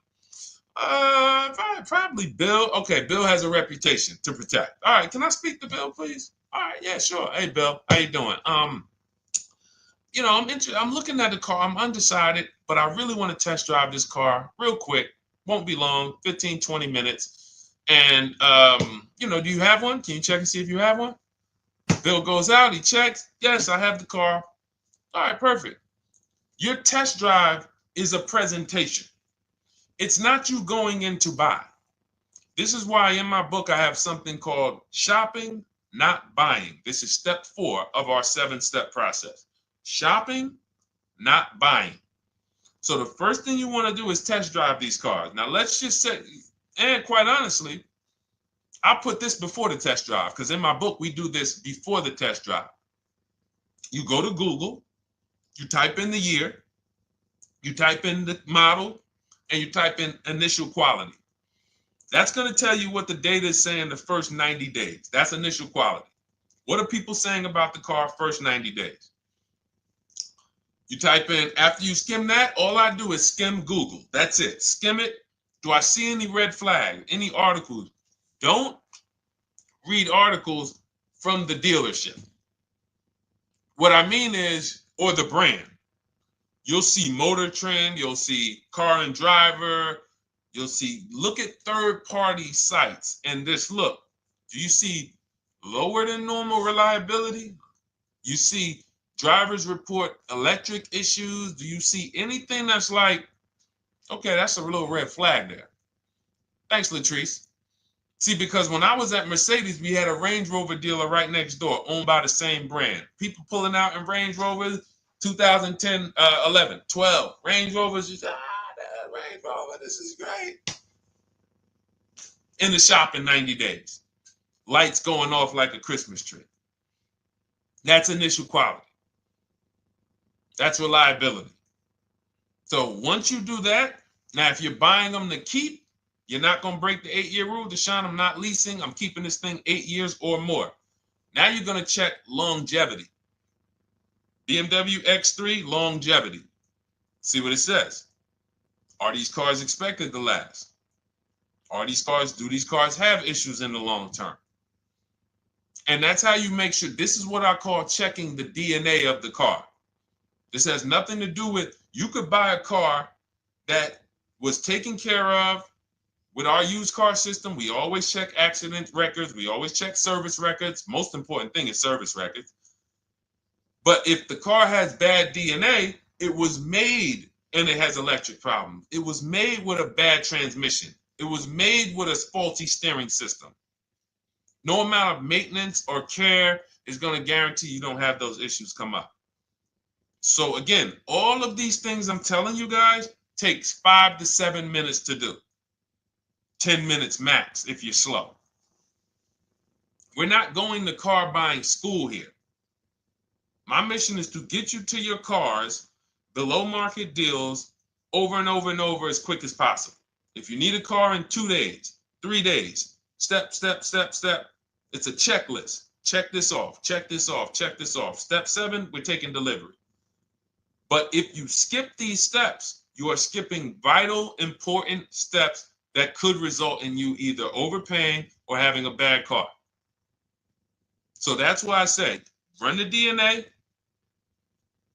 Probably Bill. Okay, Bill has a reputation to protect. All right, can I speak to Bill, please? All right, yeah, sure. Hey, Bill, how you doing? I'm looking at the car. I'm undecided, but I really want to test drive this car real quick. Won't be long, 15, 20 minutes. And do you have one? Can you check and see if you have one? Bill goes out, he checks. Yes, I have the car. All right, perfect. Your test drive is a presentation. It's not you going in to buy. This is why in my book I have something called shopping, not buying. This is step 4 of our 7-step process. Shopping, not buying. So the first thing you want to do is test drive these cars. Now let's just say, and quite honestly, I put this before the test drive because in my book we do this before the test drive. You go to Google, you type in the year, you type in the model, and you type in initial quality. That's going to tell you what the data is saying the first 90 days. That's initial quality. What are people saying about the car first 90 days? You type in, after you skim that, all I do is skim Google. That's it. Skim it. Do I see any red flags, any articles? Don't read articles from the dealership. What I mean is, or the brand. You'll see Motor Trend, you'll see Car and Driver, look at third-party sites and just look. Do you see lower than normal reliability? You see drivers report electric issues? Do you see anything that's like, okay, that's a little red flag there? Thanks, Latrice. See, because when I was at Mercedes, we had a Range Rover dealer right next door owned by the same brand. People pulling out in Range Rovers, 2010, 11, 12. Range Rovers, just, that Range Rover, this is great. In the shop in 90 days. Lights going off like a Christmas tree. That's initial quality. That's reliability. So once you do that, now if you're buying them to keep, you're not going to break the 8-year rule. Deshone, I'm not leasing. I'm keeping this thing 8 years or more. Now you're going to check longevity. BMW X3, longevity. See what it says. Are these cars expected to last? Do these cars have issues in the long term? And that's how you make sure. This is what I call checking the DNA of the car. This has nothing to do with, you could buy a car that was taken care of with our used car system. We always check accident records. We always check service records. Most important thing is service records. But if the car has bad DNA, it was made and it has electric problems. It was made with a bad transmission. It was made with a faulty steering system. No amount of maintenance or care is going to guarantee you don't have those issues come up. So again, all of these things I'm telling you guys takes 5 to 7 minutes to do. 10 minutes max if you're slow. We're not going to car buying school here. My mission is to get you to your cars below market deals over and over and over as quick as possible. If you need a car in 2 days, 3 days, step, step, step, step. It's a checklist. Check this off, check this off, check this off. Step 7, we're taking delivery. But if you skip these steps, you are skipping vital, important steps that could result in you either overpaying or having a bad car. So that's why I say, run the DNA,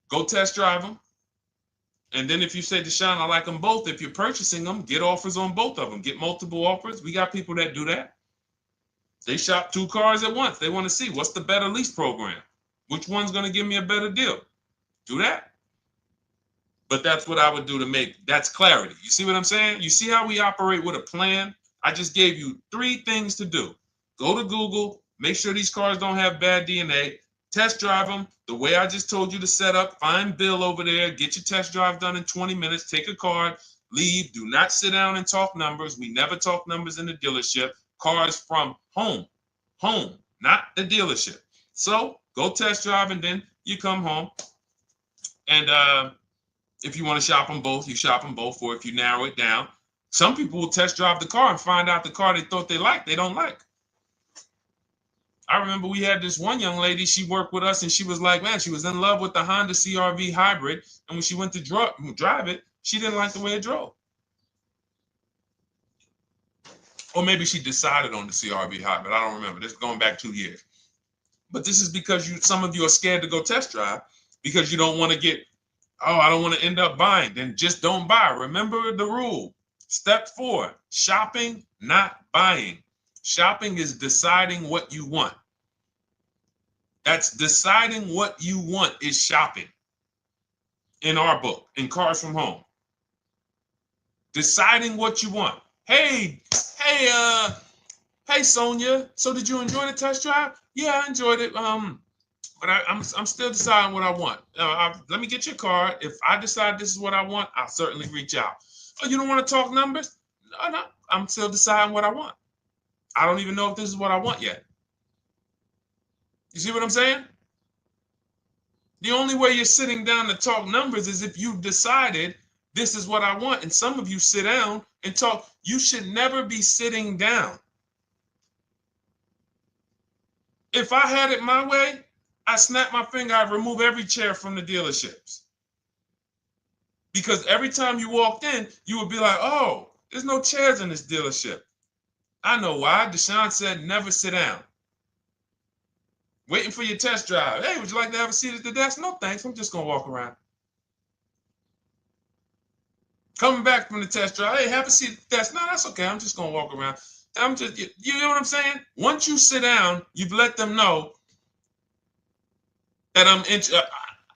go test drive them. And then if you say, Deshone, I like them both, if you're purchasing them, get offers on both of them. Get multiple offers. We got people that do that. They shop 2 cars at once. They want to see what's the better lease program. Which one's going to give me a better deal? Do that. But that's what I would do to make, that's clarity. You see what I'm saying? You see how we operate with a plan? I just gave you 3 things to do. Go to Google, make sure these cars don't have bad DNA, test drive them the way I just told you to set up, find Bill over there, get your test drive done in 20 minutes, take a card, leave, do not sit down and talk numbers. We never talk numbers in the dealership. Cars from home, not the dealership. So go test drive and then you come home. And if you want to shop them both, you shop them both. Or if you narrow it down, some people will test drive the car and find out the car they thought they liked, they don't like. I remember we had this one young lady, she worked with us and she was like, man, she was in love with the Honda CR-V hybrid. And when she went to drive it, she didn't like the way it drove. Or maybe she decided on the CR-V hybrid. I don't remember. This is going back 2 years. But this is because some of you are scared to go test drive because you don't want to get, oh, I don't want to end up buying. Then just don't buy. Remember the rule. Step 4, shopping, not buying. Shopping is deciding what you want. That's deciding what you want is shopping in our book, in Cars from Home. Deciding what you want. Hey, Sonia. So did you enjoy the test drive? Yeah, I enjoyed it. But I'm still deciding what I want. Let me get your card. If I decide this is what I want, I'll certainly reach out. Oh, you don't want to talk numbers? No, I'm still deciding what I want. I don't even know if this is what I want yet. You see what I'm saying? The only way you're sitting down to talk numbers is if you've decided this is what I want. And some of you sit down and talk. You should never be sitting down. If I had it my way, I snap my finger, I'd remove every chair from the dealerships. Because every time you walked in, you would be like, oh, there's no chairs in this dealership. I know why. Deshone said never sit down. Waiting for your test drive. Hey, would you like to have a seat at the desk? No, thanks. I'm just going to walk around. Coming back from the test drive. Hey, have a seat at the desk. No, that's okay. I'm just going to walk around. You know what I'm saying? Once you sit down, you've let them know that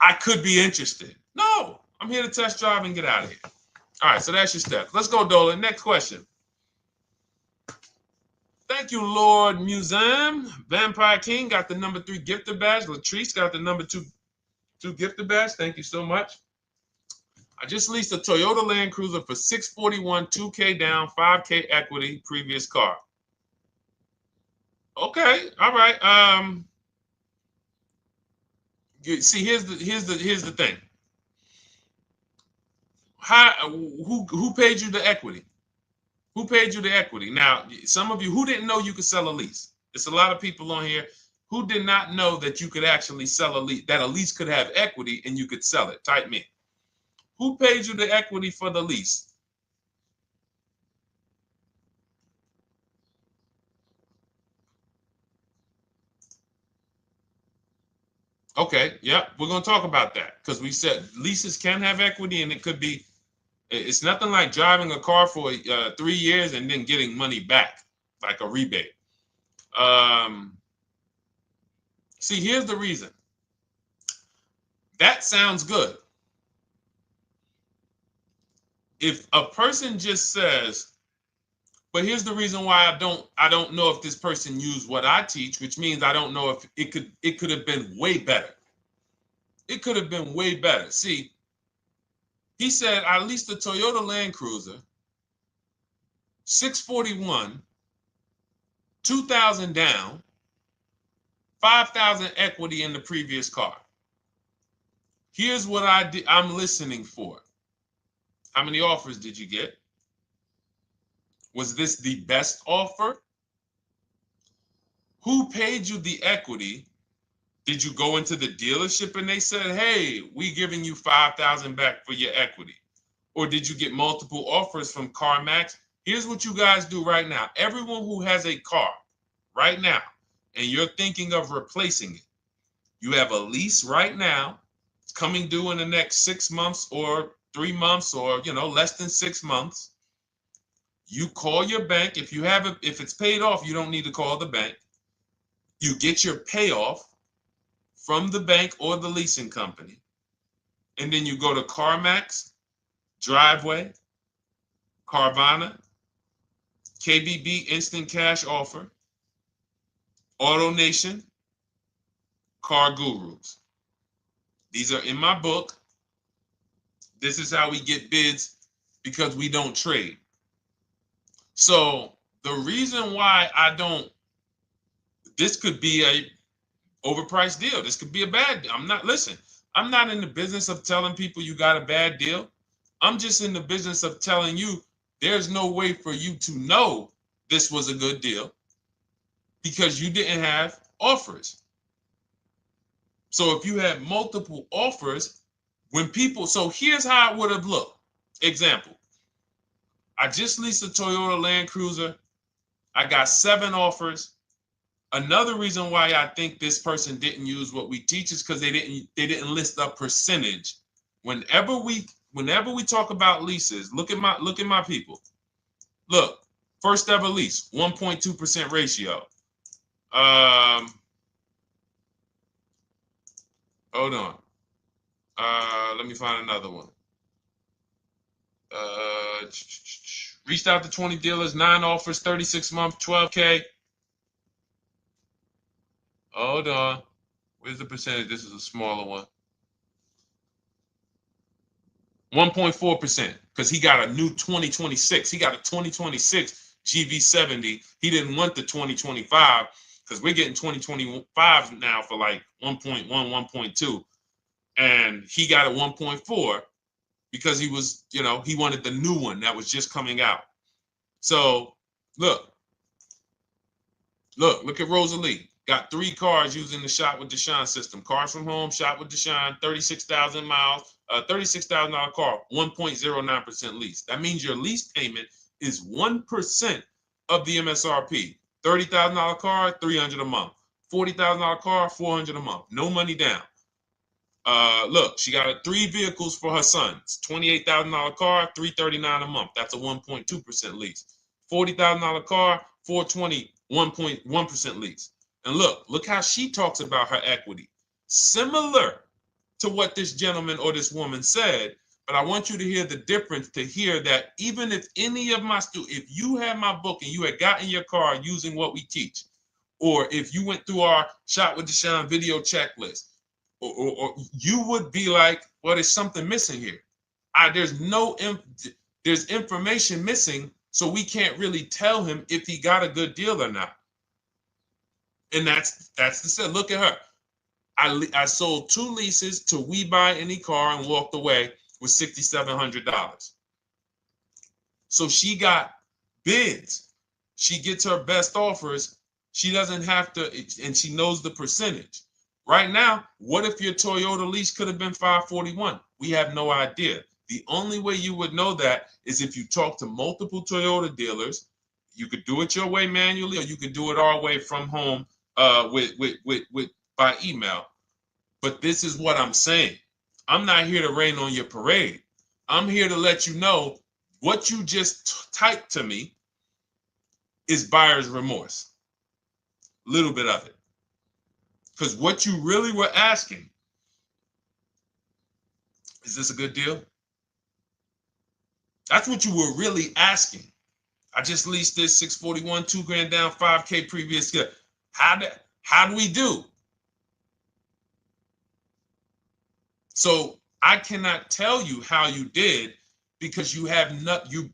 I could be interested. No, I'm here to test drive and get out of here. All right, so that's your steps. Let's go, Dolan. Next question. Thank you, Lord Museum. Vampire King got the number 3 gifter badge. Latrice got the number 2 gifter badge. Thank you so much. I just leased a Toyota Land Cruiser for $641, $2K down, $5K equity, previous car. Okay, all right. See, here's the thing. Who paid you the equity? Who paid you the equity? Now, some of you who didn't know you could sell a lease. There's a lot of people on here who did not know that you could actually sell a lease, that a lease could have equity and you could sell it. Type me. Who paid you the equity for the lease? Okay, yep, we're going to talk about that because we said leases can have equity and it could be, it's nothing like driving a car for 3 years and then getting money back, like a rebate. See, here's the reason. That sounds good. If a person just says, But here's the reason why I don't know if this person used what I teach, which means I don't know if it could have been way better. It could have been way better. See, he said I leased a Toyota Land Cruiser, 641, 2,000 down, 5,000 equity in the previous car. Here's what I'm listening for. How many offers did you get? Was this the best offer? Who paid you the equity? Did you go into the dealership and they said, hey, we giving you 5,000 back for your equity? Or did you get multiple offers from CarMax? Here's what you guys do right now. Everyone who has a car right now, and you're thinking of replacing it, you have a lease right now. It's coming due in the next 6 months or 3 months or, less than 6 months. You call your bank. If it's paid off, you don't need to call the bank. You get your payoff from the bank or the leasing company. And then you go to CarMax, Driveway, Carvana, KBB Instant Cash Offer, AutoNation, Car Gurus. These are in my book. This is how we get bids because we don't trade. So the reason why this could be a overpriced deal. This could be a bad deal. I'm not in the business of telling people you got a bad deal. I'm just in the business of telling you there's no way for you to know this was a good deal because you didn't have offers. So if you had multiple offers, so here's how it would have looked. Example, I just leased a Toyota Land Cruiser. I got 7 offers. Another reason why I think this person didn't use what we teach is because they didn't list a percentage. Whenever we talk about leases, look at my people. Look, first ever lease, 1.2% ratio. Hold on. Let me find another one. Reached out to 20 dealers, 9 offers, 36 months, 12K. Hold on. Where's the percentage? This is a smaller one. 1.4%, because he got a new 2026. He got a 2026 GV70. He didn't want the 2025 because we're getting 2025 now for like 1.1, 1.2. And he got a 1.4 because he was, he wanted the new one that was just coming out. So look at Rosalie. Got 3 cars using the Shop with Deshone system. Cars from home, Shop with Deshone, 36,000 miles, $36,000 car, 1.09% lease. That means your lease payment is 1% of the MSRP. $30,000 car, $300 a month. $40,000 car, $400 a month. No money down. Look, she got 3 vehicles for her sons. $28,000 car, $339 a month. That's a 1.2% lease. $40,000 car, $420, 1.1% lease. And look how she talks about her equity. Similar to what this gentleman or this woman said, but I want you to hear the difference, to hear that even if any of my students, if you had my book and you had gotten your car using what we teach, or if you went through our Shop with Deshone video checklist, or you would be like, well, there's something missing here. There's information missing, so we can't really tell him if he got a good deal or not. And that's the set. Look at her. I sold 2 leases to We Buy Any Car and walked away with $6,700. So she got bids. She gets her best offers. She doesn't have to, and she knows the percentage. Right now, what if your Toyota lease could have been $541? We have no idea. The only way you would know that is if you talk to multiple Toyota dealers. You could do it your way manually, or you could do it our way from home by email. But this is what I'm saying. I'm not here to rain on your parade. I'm here to let you know what you just typed to me is buyer's remorse. A little bit of it. Because what you really were asking, is this a good deal? That's what you were really asking. I just leased this 641, 2 grand down, 5K previous year. How do we do? So I cannot tell you how you did because you have not you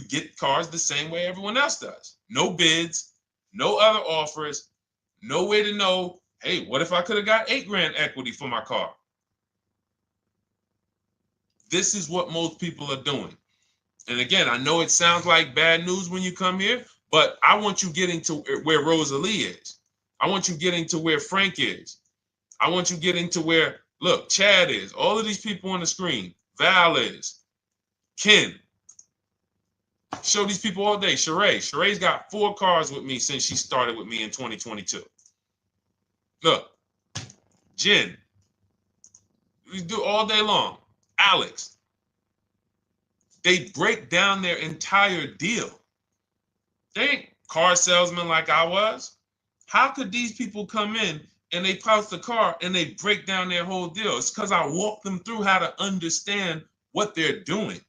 get cars the same way everyone else does. No bids, no other offers, no way to know, hey, what if I could have got 8 grand equity for my car? This is what most people are doing. And again, I know it sounds like bad news when you come here, but I want you getting to where Rosalie is. I want you getting to where Frank is. I want you getting to where, look, Chad is. All of these people on the screen. Val is. Ken. Show these people all day. Sheree. Sheree's got 4 cars with me since she started with me in 2022. Look. Jen. We do all day long. Alex. They break down their entire deal. They ain't car salesmen like I was. How could these people come in and they pounce the car and they break down their whole deal? It's because I walk them through how to understand what they're doing.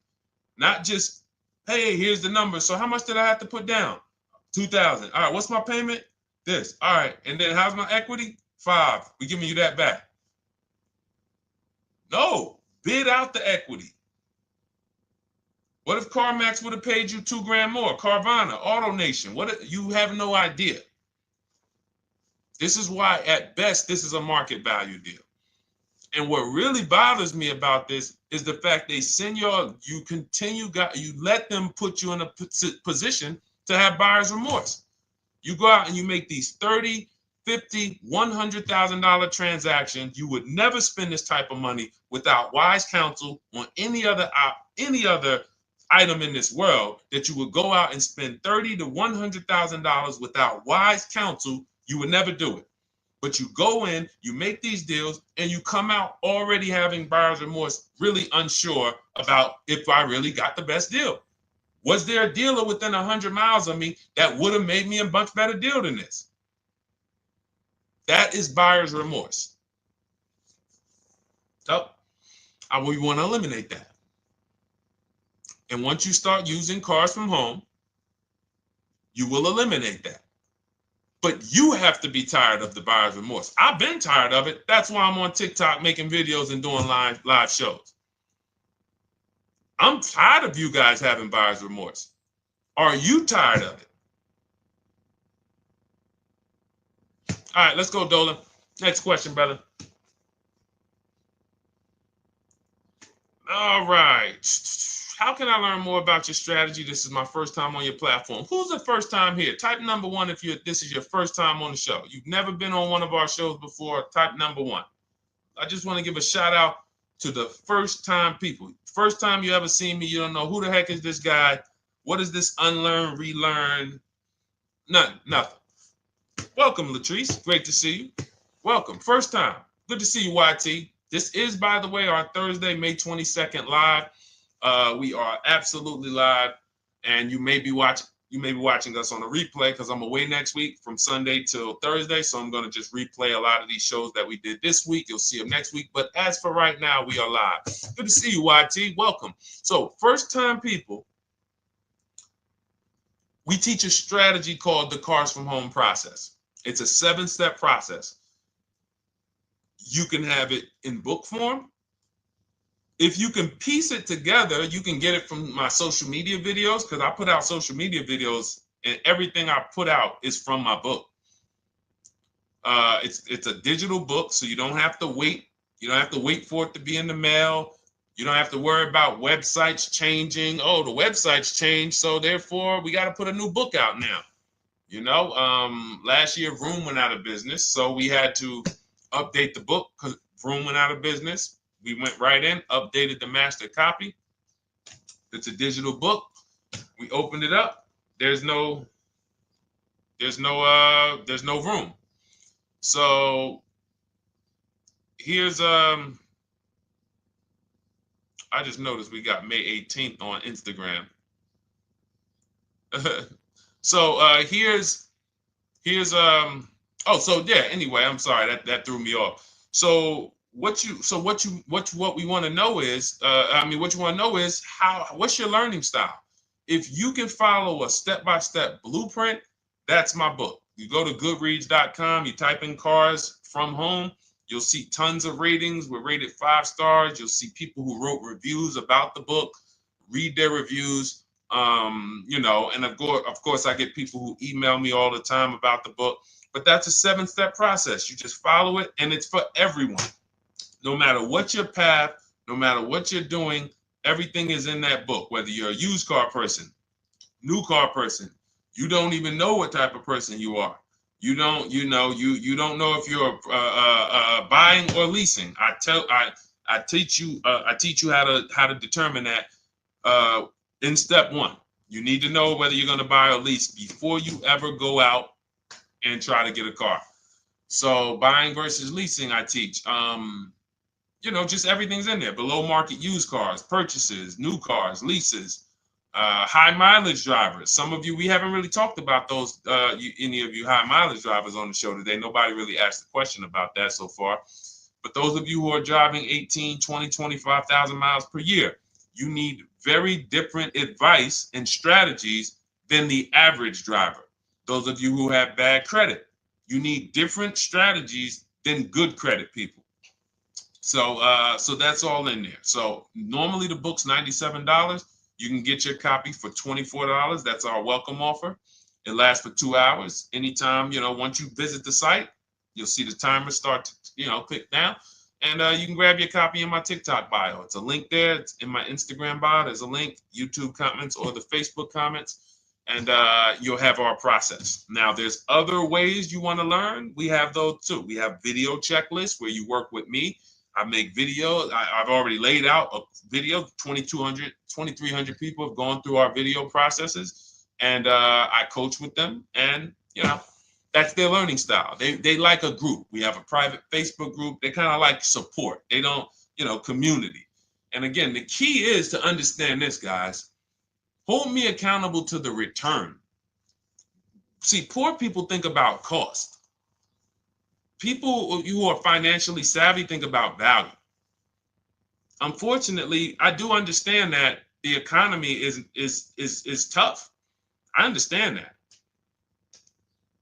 Not just, hey, here's the number. So how much did I have to put down? 2,000. All right, what's my payment? This. All right, and then how's my equity? 5. We're giving you that back. No, bid out the equity. What if CarMax would have paid you 2 grand more? Carvana, AutoNation, you have no idea. This is why, at best, this is a market value deal. And what really bothers me about this is the fact they send you let them put you in a position to have buyer's remorse. You go out and you make these $30,000, $50,000, $100,000 transactions. You would never spend this type of money without wise counsel on any other item in this world. That you would go out and spend $30,000 to $100,000 without wise counsel. You would never do it. But you go in, you make these deals, and you come out already having buyer's remorse, really unsure about if I really got the best deal. Was there a dealer within 100 miles of me that would have made me a much better deal than this? That is buyer's remorse. So we want to eliminate that. And once you start using cars from home, you will eliminate that. But you have to be tired of the buyer's remorse. I've been tired of it. That's why I'm on TikTok making videos and doing live shows. I'm tired of you guys having buyer's remorse. Are you tired of it? All right, let's go, Dolan. Next question, brother. All right. How can I learn more about your strategy? This is my first time on your platform. Who's the first time here? Type number 1 if this is your first time on the show. You've never been on one of our shows before. Type number 1. I just want to give a shout out to the first time people. First time you ever seen me, you don't know who the heck is this guy. What is this unlearn, relearn? Nothing. Welcome, Latrice. Great to see you. Welcome. First time. Good to see you, YT. This is, by the way, our Thursday, May 22nd live. We are absolutely live, and you may be watching us on a replay because I'm away next week from Sunday till Thursday, so I'm going to just replay a lot of these shows that we did this week. You'll see them next week, but as for right now, we are live. Good to see you, YT. Welcome. So, first-time people, we teach a strategy called the Cars from Home process. It's a 7-step process. You can have it in book form. If you can piece it together, you can get it from my social media videos, because I put out social media videos and everything I put out is from my book. It's a digital book, so you don't have to wait. You don't have to wait for it to be in the mail. You don't have to worry about websites changing. Oh, the website's changed, so therefore we got to put a new book out now. You know, last year Vroom went out of business, so we had to update the book because Vroom went out of business. We went right in, updated the master copy. It's a digital book. We opened it up. There's no room. So here's I just noticed we got May 18th on Instagram. So here's anyway, I'm sorry that threw me off. So what we want to know is what's your learning style? If you can follow a step-by-step blueprint, that's my book. You go to goodreads.com, you type in cars from home, you'll see tons of ratings. We're rated 5 stars. You'll see people who wrote reviews about the book, read their reviews. And of course, I get people who email me all the time about the book. But that's a 7-step process. You just follow it, and it's for everyone. No matter what your path, no matter what you're doing, everything is in that book. Whether you're a used car person, new car person, you don't even know what type of person you are. You don't know if you're buying or leasing. I teach you how to determine that in step 1. You need to know whether you're going to buy or lease before you ever go out and try to get a car. So buying versus leasing, I teach. Just everything's in there. Below market used cars, purchases, new cars, leases, high mileage drivers. Some of you, we haven't really talked about those, any of you high mileage drivers on the show today. Nobody really asked a question about that so far. But those of you who are driving 18, 20, 25,000 miles per year, you need very different advice and strategies than the average driver. Those of you who have bad credit, you need different strategies than good credit people. So that's all in there. So normally the book's $97. You can get your copy for $24. That's our welcome offer. It lasts for 2 hours. Anytime, once you visit the site, you'll see the timer start to, click down. And you can grab your copy in my TikTok bio. It's a link there. It's in my Instagram bio. There's a link, YouTube comments, or the Facebook comments. And you'll have our process. Now, there's other ways you want to learn. We have those too. We have video checklists where you work with me. I make videos. I've already laid out a video. 2,300 people have gone through our video processes, and I coach with them. And that's their learning style. They like a group. We have a private Facebook group. They kind of like support. They don't, community. And again, the key is to understand this, guys. Hold me accountable to the return. See, poor people think about cost. People who are financially savvy think about value. Unfortunately, I do understand that the economy is tough. I understand that.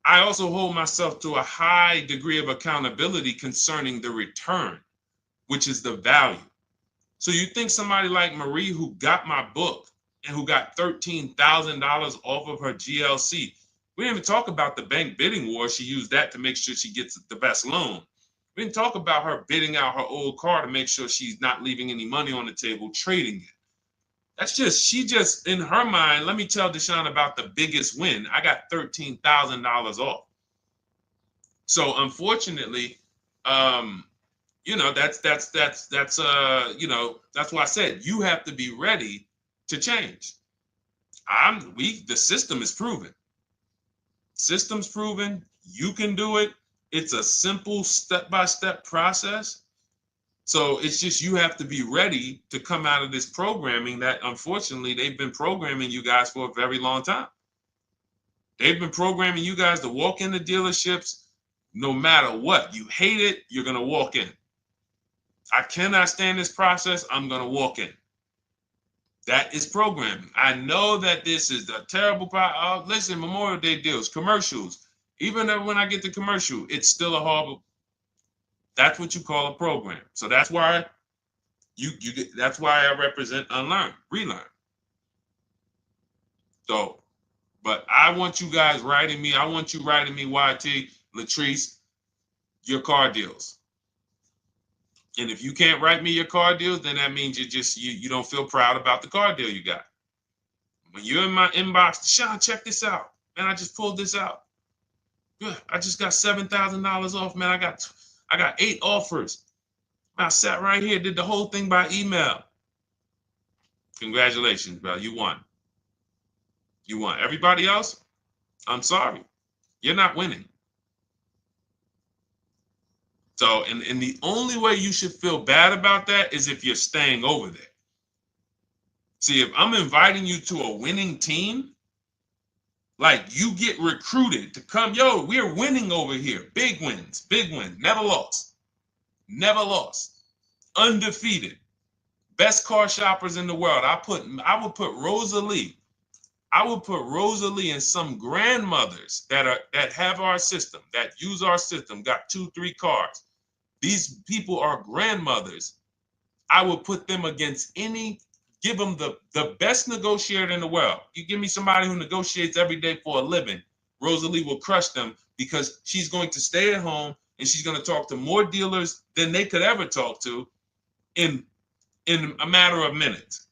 I also hold myself to a high degree of accountability concerning the return, which is the value. So you think somebody like Marie, who got my book and who got $13,000 off of her GLC, we didn't even talk about the bank bidding war. She used that to make sure she gets the best loan. We didn't talk about her bidding out her old car to make sure she's not leaving any money on the table, trading it. She just, in her mind, let me tell Deshone about the biggest win. I got $13,000 off. So unfortunately, that's why I said you have to be ready to change. The system is proven. System's proven. You can do it. It's a simple step-by-step process. So it's just you have to be ready to come out of this programming that, unfortunately, they've been programming you guys for a very long time. They've been programming you guys to walk into dealerships no matter what. You hate it, you're going to walk in. I cannot stand this process, I'm going to walk in. That is programming. I know that this is a terrible part. Listen, Memorial Day deals, commercials. Even when I get the commercial, it's still a horrible. That's what you call a program. So that's why that's why I represent unlearn, relearn. So, but I want you guys writing me. I want you writing me, YT, Latrice, your car deals. And if you can't write me your car deals, then that means you don't feel proud about the car deal you got. When you're in my inbox, Deshone, check this out. Man, I just pulled this out. Good. I just got $7,000 off, man. I got 8 offers. I sat right here, did the whole thing by email. Congratulations, bro. You won. You won. Everybody else, I'm sorry. You're not winning. So, and the only way you should feel bad about that is if you're staying over there. See, if I'm inviting you to a winning team, like you get recruited to come, yo, we're winning over here. Big wins, never lost. Never lost. Undefeated. Best car shoppers in the world. I would put Rosalie I will put Rosalie and some grandmothers that have our system, that use our system, got 2-3 cars. These people are grandmothers. I will put them against any, give them the best negotiator in the world. You give me somebody who negotiates every day for a living, Rosalie will crush them because she's going to stay at home and she's going to talk to more dealers than they could ever talk to in a matter of minutes.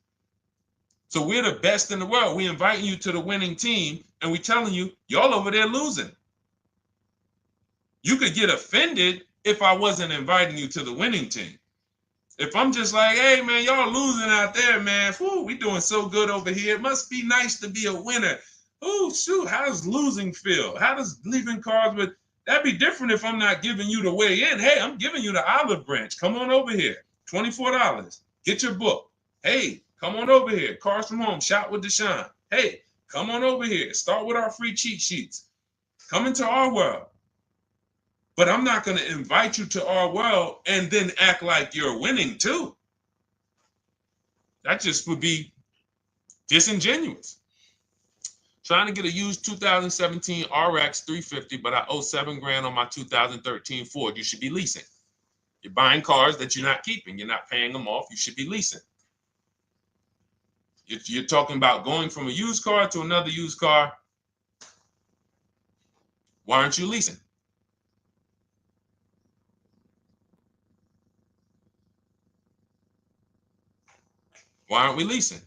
So we're the best in the world. We inviting you to the winning team and we telling you, y'all over there losing. You could get offended if I wasn't inviting you to the winning team. If I'm just like, hey, man, y'all losing out there, man. Whew, we doing so good over here. It must be nice to be a winner. Oh, shoot, how does losing feel? How does leaving cars with... That'd be different if I'm not giving you the way in. Hey, I'm giving you the olive branch. Come on over here. $24. Get your book. Hey, come on over here. Cars from Home. Shop with Deshone. Hey, come on over here. Start with our free cheat sheets. Come into our world. But I'm not going to invite you to our world and then act like you're winning too. That just would be disingenuous. Trying to get a used 2017 RX 350, but I owe $7,000 on my 2013 Ford. You should be leasing. You're buying cars that you're not keeping. You're not paying them off. You should be leasing. You're talking about going from a used car to another used car. Why aren't you leasing? Why aren't we leasing?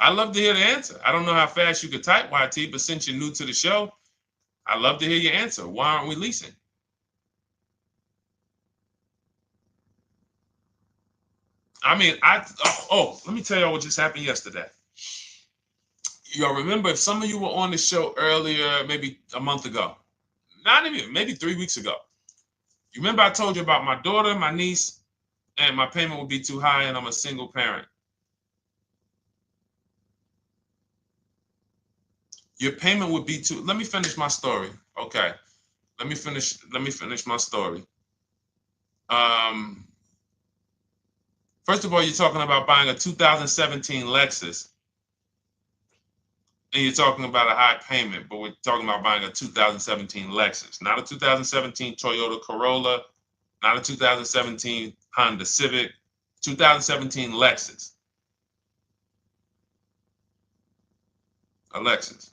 I'd love to hear the answer. I don't know how fast you could type, YT, but since you're new to the show, I'd love to hear your answer. Why aren't we leasing? I mean, let me tell y'all what just happened yesterday. Y'all remember, if some of you were on the show earlier, maybe a month ago, not even, maybe 3 weeks ago, you remember I told you about my daughter, my niece, and my payment would be too high and I'm a single parent. Your payment would be too, let me finish my story. Okay. Let me finish my story. First of all, you're talking about buying a 2017 Lexus. And you're talking about a high payment, but we're talking about buying a 2017 Lexus, not a 2017 Toyota Corolla, not a 2017 Honda Civic, 2017 Lexus. A Lexus.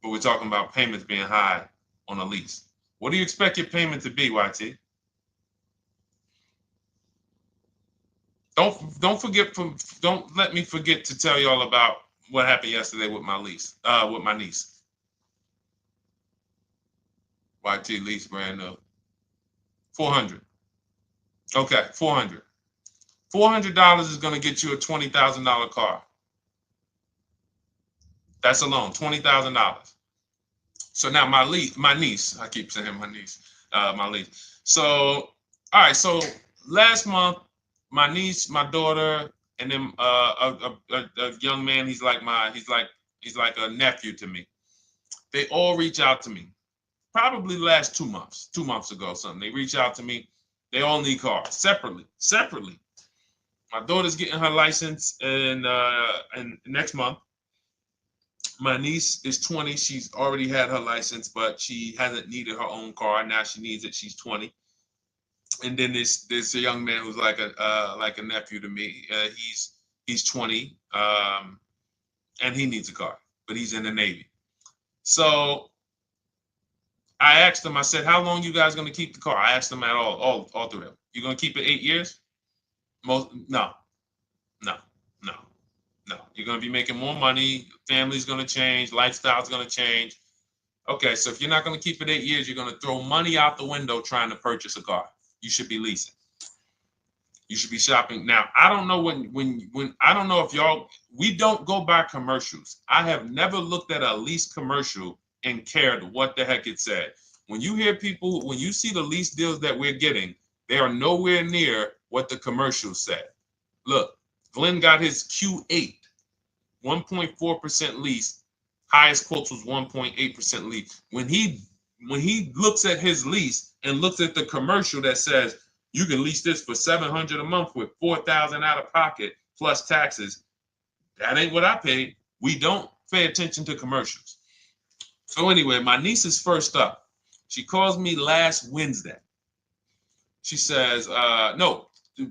But we're talking about payments being high on a lease. What do you expect your payment to be, YT? Don't let me forget to tell y'all about what happened yesterday with my niece. YT lease brand new. 400. Okay, 400. $400 is going to get you a $20,000 car. That's alone, $20,000. So now my niece, I keep saying my niece, my lease. So, all right, so last month, my niece, my daughter, and then a young man, he's like a nephew to me. They all reach out to me. Probably the last 2 months, 2 months ago, something. They reach out to me. They all need cars separately. My daughter's getting her license in next month. My niece is 20. She's already had her license, but she hasn't needed her own car. Now she needs it. She's 20. And then there's a young man who's like a nephew to me. He's 20, and he needs a car, but he's in the Navy. So I asked him. I said, "How long you guys gonna keep the car?" I asked them at all three of them. You gonna keep it 8 years? No. You're gonna be making more money. Family's gonna change. Lifestyle's gonna change. Okay, so if you're not gonna keep it 8 years, you're gonna throw money out the window trying to purchase a car. You should be leasing. You should be shopping. Now, I don't know when I don't know if we don't go by commercials. I have never looked at a lease commercial and cared what the heck it said. When you hear people, when you see the lease deals that we're getting, they are nowhere near what the commercials said. Look, Glenn got his Q8, 1.4% lease. Highest quotes was 1.8% lease. When he when he looks at his lease and looks at the commercial that says you can lease this for $700 a month with $4,000 out of pocket plus taxes, that ain't what I paid. We don't pay attention to commercials. So anyway, my niece is first up. She calls me last Wednesday. She says, no,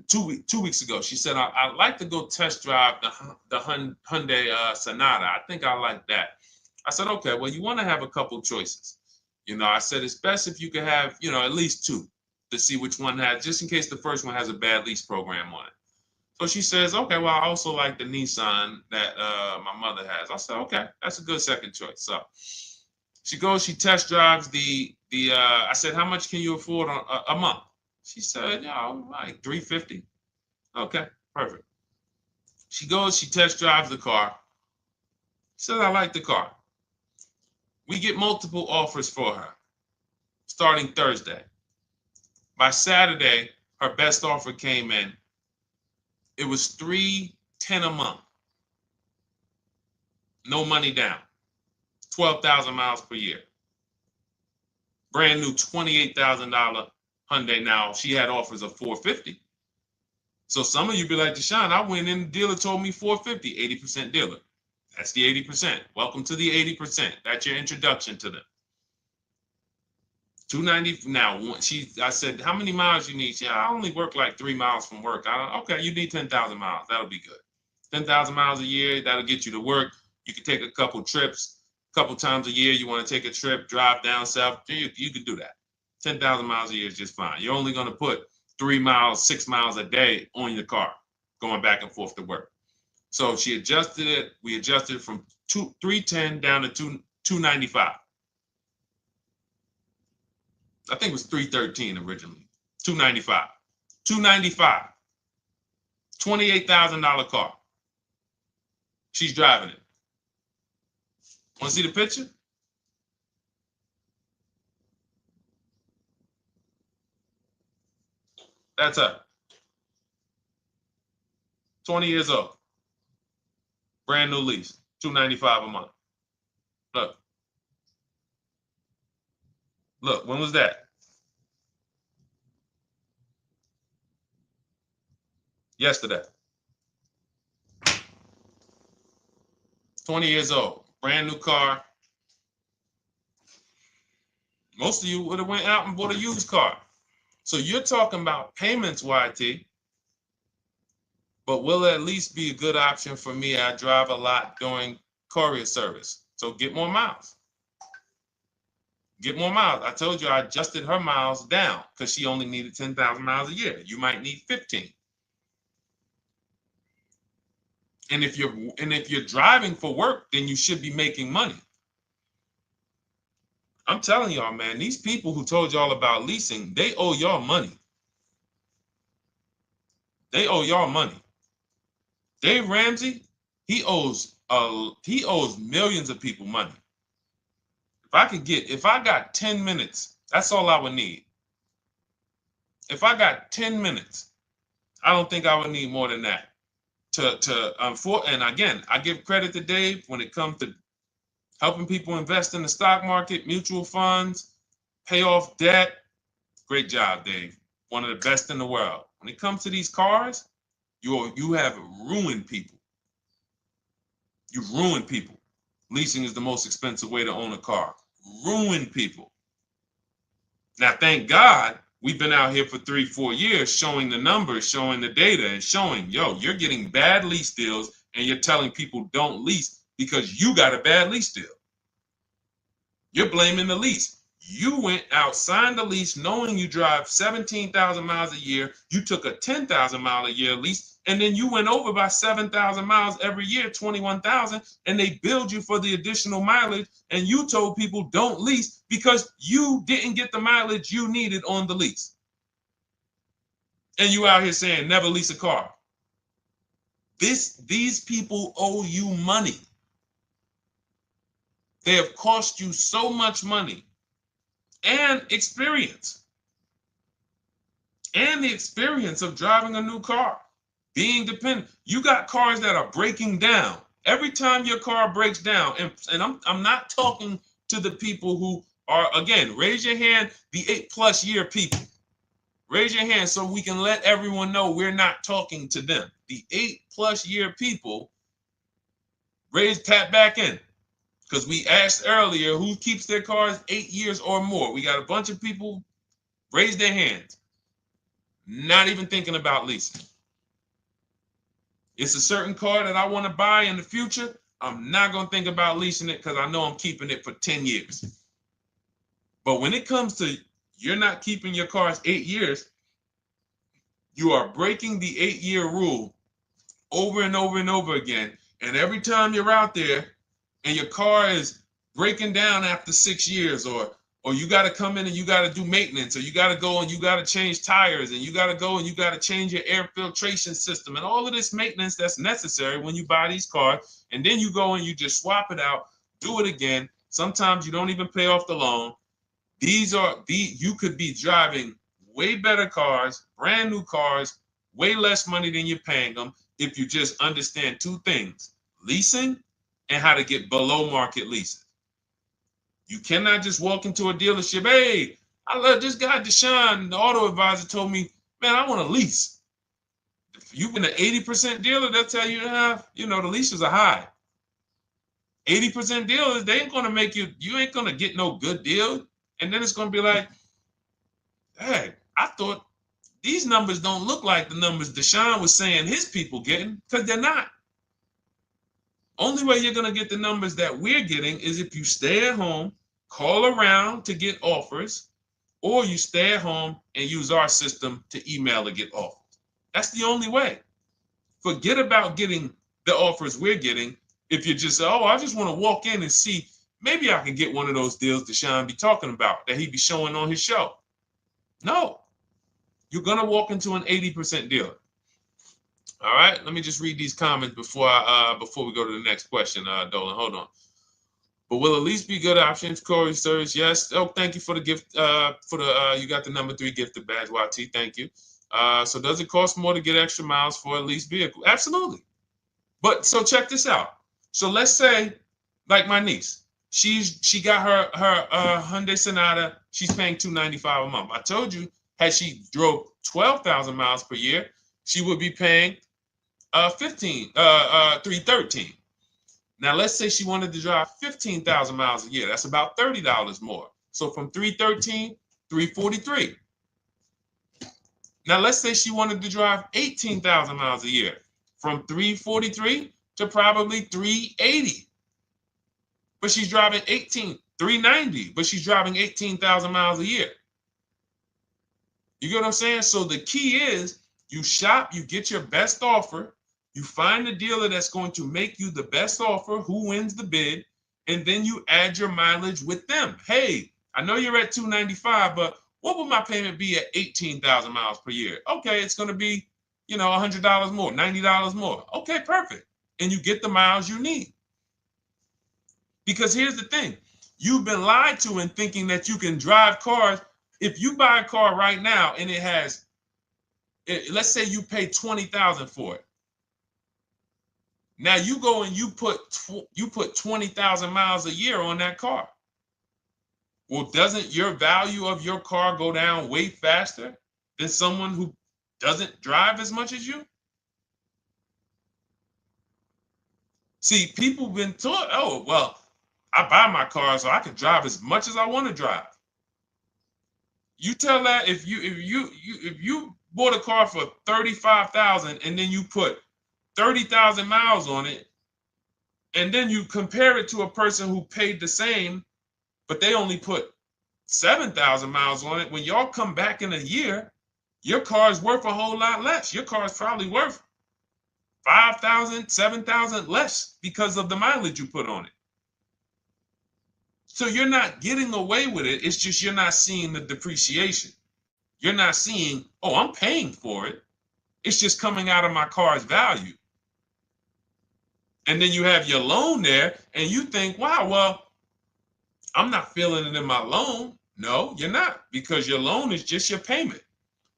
2 weeks ago. She said, I'd like to go test drive the Hyundai Sonata. I think I like that. I said, okay, well, you want to have a couple choices. I said, it's best if you could have, at least two to see which one has, just in case the first one has a bad lease program on it. So she says, okay, well, I also like the Nissan that my mother has. I said, okay, that's a good second choice. So she goes, she test drives I said, how much can you afford a month? She said, like $350. Okay, perfect. She goes, she test drives the car. She says, I like the car. We get multiple offers for her starting Thursday. By Saturday, her best offer came in. It was $310 a month. No money down. 12,000 miles per year. Brand new $28,000 Hyundai. Now, she had offers of $450. So some of you be like, Deshone, I went in, the dealer told me $450, 80% dealer. That's the 80%. Welcome to the 80%. That's your introduction to them. $290. Now, I said, how many miles you need? Yeah, I only work like 3 miles from work. Okay, you need 10,000 miles. That'll be good. 10,000 miles a year, that'll get you to work. You can take a couple trips, a couple times a year. You want to take a trip, drive down south. You can do that. 10,000 miles a year is just fine. You're only going to put 3 miles, 6 miles a day on your car, going back and forth to work. So she adjusted it. We adjusted it from 310 down to 295. I think it was 313 originally. 295. 295. $28,000 car. She's driving it. Want to see the picture? That's her. 20 years old. Brand new lease. $295 a month. Look. Look, when was that? Yesterday. 20 years old. Brand new car. Most of you would have went out and bought a used car. So you're talking about payments, YT. But will at least be a good option for me. I drive a lot during courier service. So get more miles. Get more miles. I told you I adjusted her miles down because she only needed 10,000 miles a year. You might need 15. And if you're driving for work, then you should be making money. I'm telling y'all, man, these people who told y'all about leasing, they owe y'all money. They owe y'all money. Dave Ramsey, he owes millions of people money. If I got 10 minutes, that's all I would need. If I got 10 minutes, I don't think I would need more than that. And again, I give credit to Dave when it comes to helping people invest in the stock market, mutual funds, pay off debt. Great job, Dave. One of the best in the world. When it comes to these cars, you have ruined people. You've ruined people. Leasing is the most expensive way to own a car. Ruined people. Now, thank God, we've been out here for 3-4 years showing the numbers, showing the data, and showing, you're getting bad lease deals, and you're telling people don't lease because you got a bad lease deal. You're blaming the lease. You went out, signed the lease, knowing you drive 17,000 miles a year. You took a 10,000 mile a year lease, and then you went over by 7,000 miles every year, 21,000, and they billed you for the additional mileage, and you told people don't lease because you didn't get the mileage you needed on the lease. And you out here saying never lease a car. These people owe you money. They have cost you so much money and experience. And the experience of driving a new car, being dependent. You got cars that are breaking down. Every time your car breaks down, and I'm not talking to the people who Or again, raise your hand, the 8+ year people. Raise your hand so we can let everyone know we're not talking to them. The 8+ year people, tap back in. Because we asked earlier who keeps their cars 8 years or more. We got a bunch of people raise their hands. Not even thinking about leasing. It's a certain car that I want to buy in the future. I'm not going to think about leasing it because I know I'm keeping it for 10 years. But when it comes to you're not keeping your cars 8 years, you are breaking the 8-year rule over and over and over again. And every time you're out there and your car is breaking down after 6 years, or you got to come in and you got to do maintenance, or you got to go and you got to change tires, and you got to go and you got to change your air filtration system, and all of this maintenance that's necessary when you buy these cars, and then you go and you just swap it out, do it again. Sometimes you don't even pay off the loan. You could be driving way better cars, brand new cars, way less money than you're paying them if you just understand 2 things: leasing and how to get below market leases. You cannot just walk into a dealership. Hey, I love this guy, Deshone, the auto advisor, told me, man, I want a lease. If you've been an 80% dealer, they'll tell you, the leases are high. 80% dealers, they ain't going to make you ain't going to get no good deal. And then it's going to be like, hey, I thought these numbers don't look like the numbers Deshone was saying his people getting, because they're not. Only way you're going to get the numbers that we're getting is if you stay at home, call around to get offers, or you stay at home and use our system to email to get offers. That's the only way. Forget about getting the offers we're getting. If you just say, oh, I just want to walk in and see, maybe I can get one of those deals Deshone be talking about that he be showing on his show. No, you're going to walk into an 80% dealer. All right, let me just read these comments before we go to the next question, Dolan. Hold on. But will at least be good options, Corey Sturge? Yes. Oh, thank you for the gift. You got the number 3 gifted badge, YT. Thank you. So does it cost more to get extra miles for a leased vehicle? Absolutely. But so check this out. So let's say, like my niece, she got her Hyundai Sonata. She's paying $295 a month. I told you, had she drove 12,000 miles per year, she would be paying $313. Now let's say she wanted to drive 15,000 miles a year. That's about $30 more. So from $313, $343. Now let's say she wanted to drive 18,000 miles a year, from $343 to probably $380. But she's driving $390, but she's driving 18,000 miles a year. You get what I'm saying? So the key is you shop, you get your best offer, you find the dealer that's going to make you the best offer, who wins the bid, and then you add your mileage with them. Hey, I know you're at $295, but what would my payment be at 18,000 miles per year? Okay, it's going to be, $100 more, $90 more. Okay, perfect. And you get the miles you need. Because here's the thing. You've been lied to in thinking that you can drive cars. If you buy a car right now and it has, let's say you pay $20,000 for it. Now you go and you put 20,000 miles a year on that car. Well, doesn't your value of your car go down way faster than someone who doesn't drive as much as you? See, people have been taught, oh, well, I buy my car so I can drive as much as I want to drive. You tell that if you bought a car for $35,000 and then you put 30,000 miles on it, and then you compare it to a person who paid the same, but they only put 7,000 miles on it. When y'all come back in a year, your car is worth a whole lot less. Your car is probably worth 5,000, 7,000 less because of the mileage you put on it. So you're not getting away with it. It's just you're not seeing the depreciation. You're not seeing, oh, I'm paying for it. It's just coming out of my car's value. And then you have your loan there and you think, wow, well, I'm not feeling it in my loan. No, you're not, because your loan is just your payment.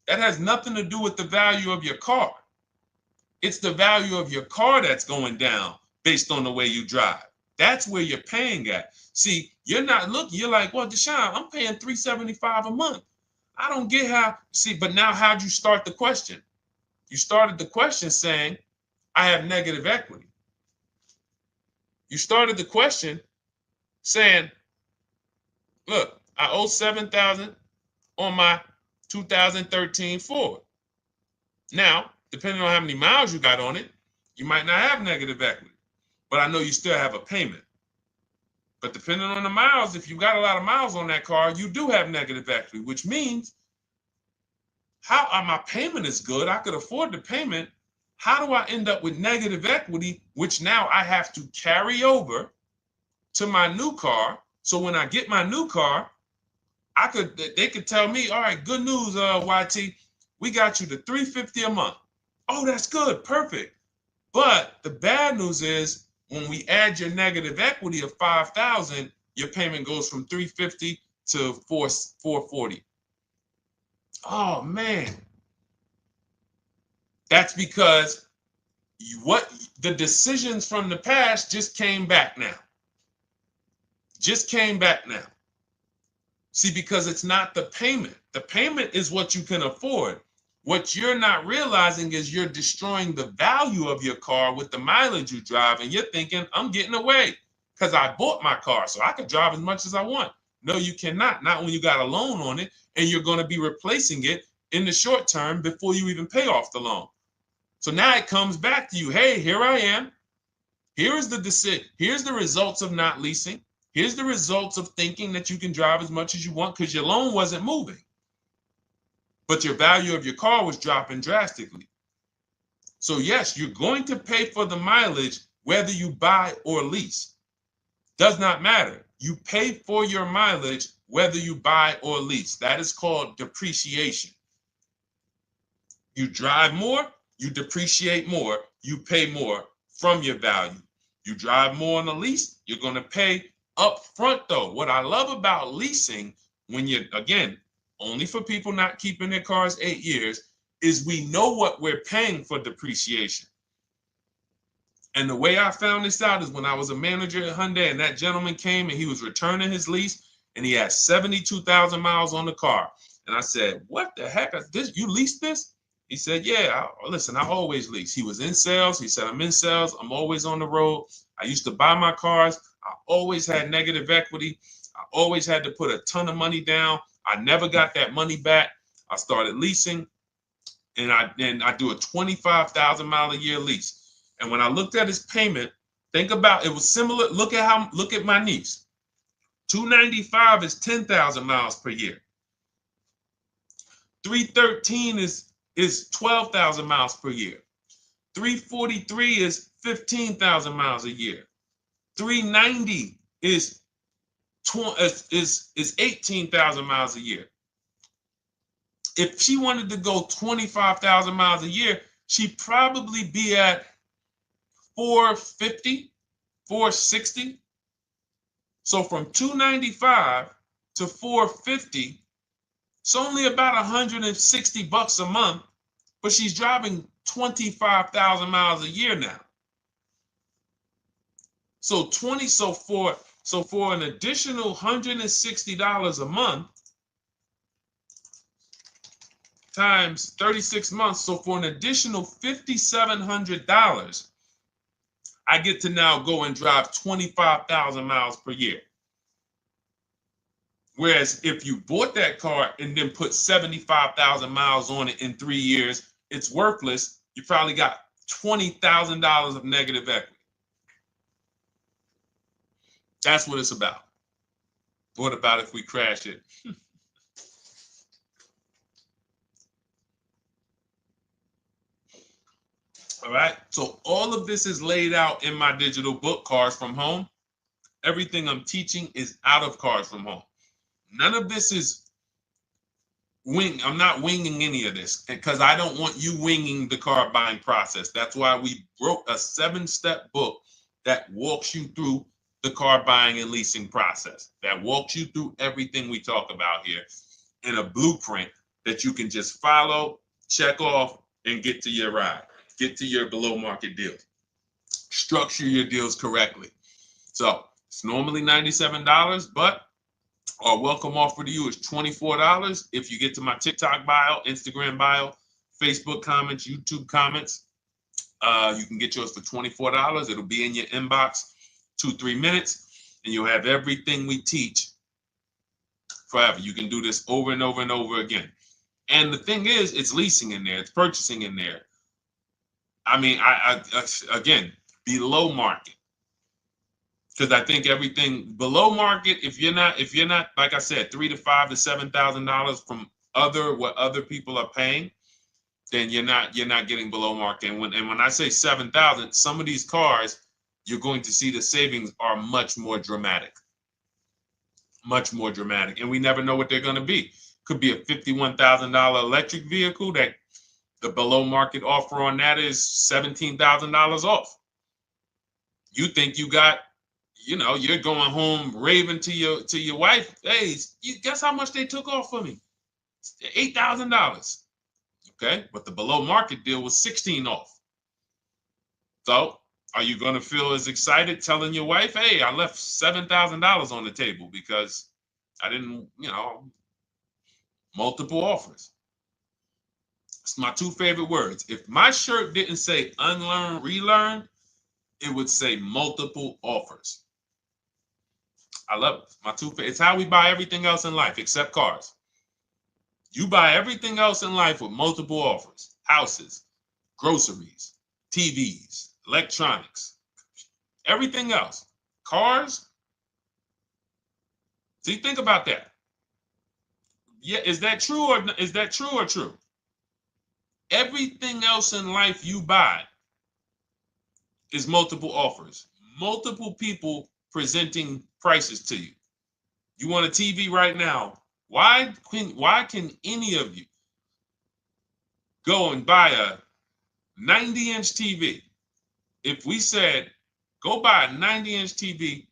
That has nothing to do with the value of your car. It's the value of your car that's going down based on the way you drive. That's where you're paying at. See, you're not looking, you're like, well, Deshone, I'm paying $375 a month. I don't get how, see, but now how'd you start the question? You started the question saying, I have negative equity. You started the question saying, look, I owe $7,000 on my 2013 Ford. Now, depending on how many miles you got on it, you might not have negative equity, but I know you still have a payment. But depending on the miles, if you got a lot of miles on that car, you do have negative equity, which means my payment is good. I could afford the payment. How do I end up with negative equity, which now I have to carry over to my new car? So when I get my new car, they could tell me, all right, good news, YT, we got you to $350 a month. Oh, that's good, perfect. But the bad news is when we add your negative equity of $5,000, your payment goes from $350 to $440. Oh man, that's because the decisions from the past just came back now. Just came back now. See, because it's not the payment. The payment is what you can afford. What you're not realizing is you're destroying the value of your car with the mileage you drive, and you're thinking, I'm getting away because I bought my car so I can drive as much as I want. No, you cannot. Not when you got a loan on it, and you're going to be replacing it in the short term before you even pay off the loan. So now it comes back to you. Hey, here I am. Here's the decision. Here's the results of not leasing. Here's the results of thinking that you can drive as much as you want because your loan wasn't moving. But your value of your car was dropping drastically. So yes, you're going to pay for the mileage whether you buy or lease. Does not matter. You pay for your mileage whether you buy or lease. That is called depreciation. You drive more, you depreciate more, you pay more from your value. You drive more on a lease, you're going to pay up front though. What I love about leasing, when you're, again, only for people not keeping their cars 8 years, is we know what we're paying for depreciation. And the way I found this out is when I was a manager at Hyundai and that gentleman came and he was returning his lease and he had 72,000 miles on the car. And I said, what the heck is this? You leased this? He said, yeah, listen, I always lease. He was in sales. He said, I'm in sales. I'm always on the road. I used to buy my cars. I always had negative equity. I always had to put a ton of money down. I never got that money back. I started leasing, and I do a 25,000 mile a year lease. And when I looked at his payment, think about it was similar. Look at my niece. 295 is 10,000 miles per year. 313 is 12,000 miles per year. 343 is 15,000 miles a year. 390 is 18,000 miles a year. If she wanted to go 25,000 miles a year, she'd probably be at 450, 460. So from 295 to 450, it's only about 160 bucks a month, but she's driving 25,000 miles a year now. So for an additional $160 a month times 36 months, so for an additional $5,700, I get to now go and drive 25,000 miles per year. Whereas if you bought that car and then put 75,000 miles on it in 3 years, it's worthless. You probably got $20,000 of negative equity. That's what it's about. What about if we crash it? All right. So all of this is laid out in my digital book, Cars from Home. Everything I'm teaching is out of Cars from Home. None of this is I'm not winging any of this because I don't want you winging the car buying process. That's why we wrote a 7-step book that walks you through the car buying and leasing process, that walks you through everything we talk about here in a blueprint that you can just follow, check off, and get to your ride, get to your below market deal. Structure your deals correctly. So it's normally $97, but our welcome offer to you is $24 if you get to my TikTok bio, Instagram bio, Facebook comments, YouTube comments. You can get yours for $24. It'll be in your inbox 2-3 minutes, and you'll have everything we teach forever. You can do this over and over and over again. And the thing is, it's leasing in there, it's purchasing in there. I mean, I again, below market. Because I think everything below market, if you're not, like I said, $3,000 to $5,000 to $7,000 from what other people are paying, then you're not getting below market. And when I say 7,000, some of these cars, you're going to see the savings are much more dramatic. Much more dramatic. And we never know what they're going to be. Could be a $51,000 electric vehicle that the below market offer on that is $17,000 off. You think you got, you're going home raving to your wife. Hey, you guess how much they took off for me? $8,000. Okay, but the below market deal was 16 off. So are you going to feel as excited telling your wife, hey, I left $7,000 on the table because I didn't, multiple offers. It's my two favorite words. If my shirt didn't say unlearn, relearn, it would say multiple offers. I love it. My two favorite. It's how we buy everything else in life except cars. You buy everything else in life with multiple offers. Houses, groceries, TVs, electronics, everything else. Cars. See, think about that. Yeah, is that true or true? Everything else in life you buy is multiple offers. Multiple people presenting prices to you. You want a TV right now. Why can any of you go and buy a 90-inch TV? If we said, go buy a 90-inch TV,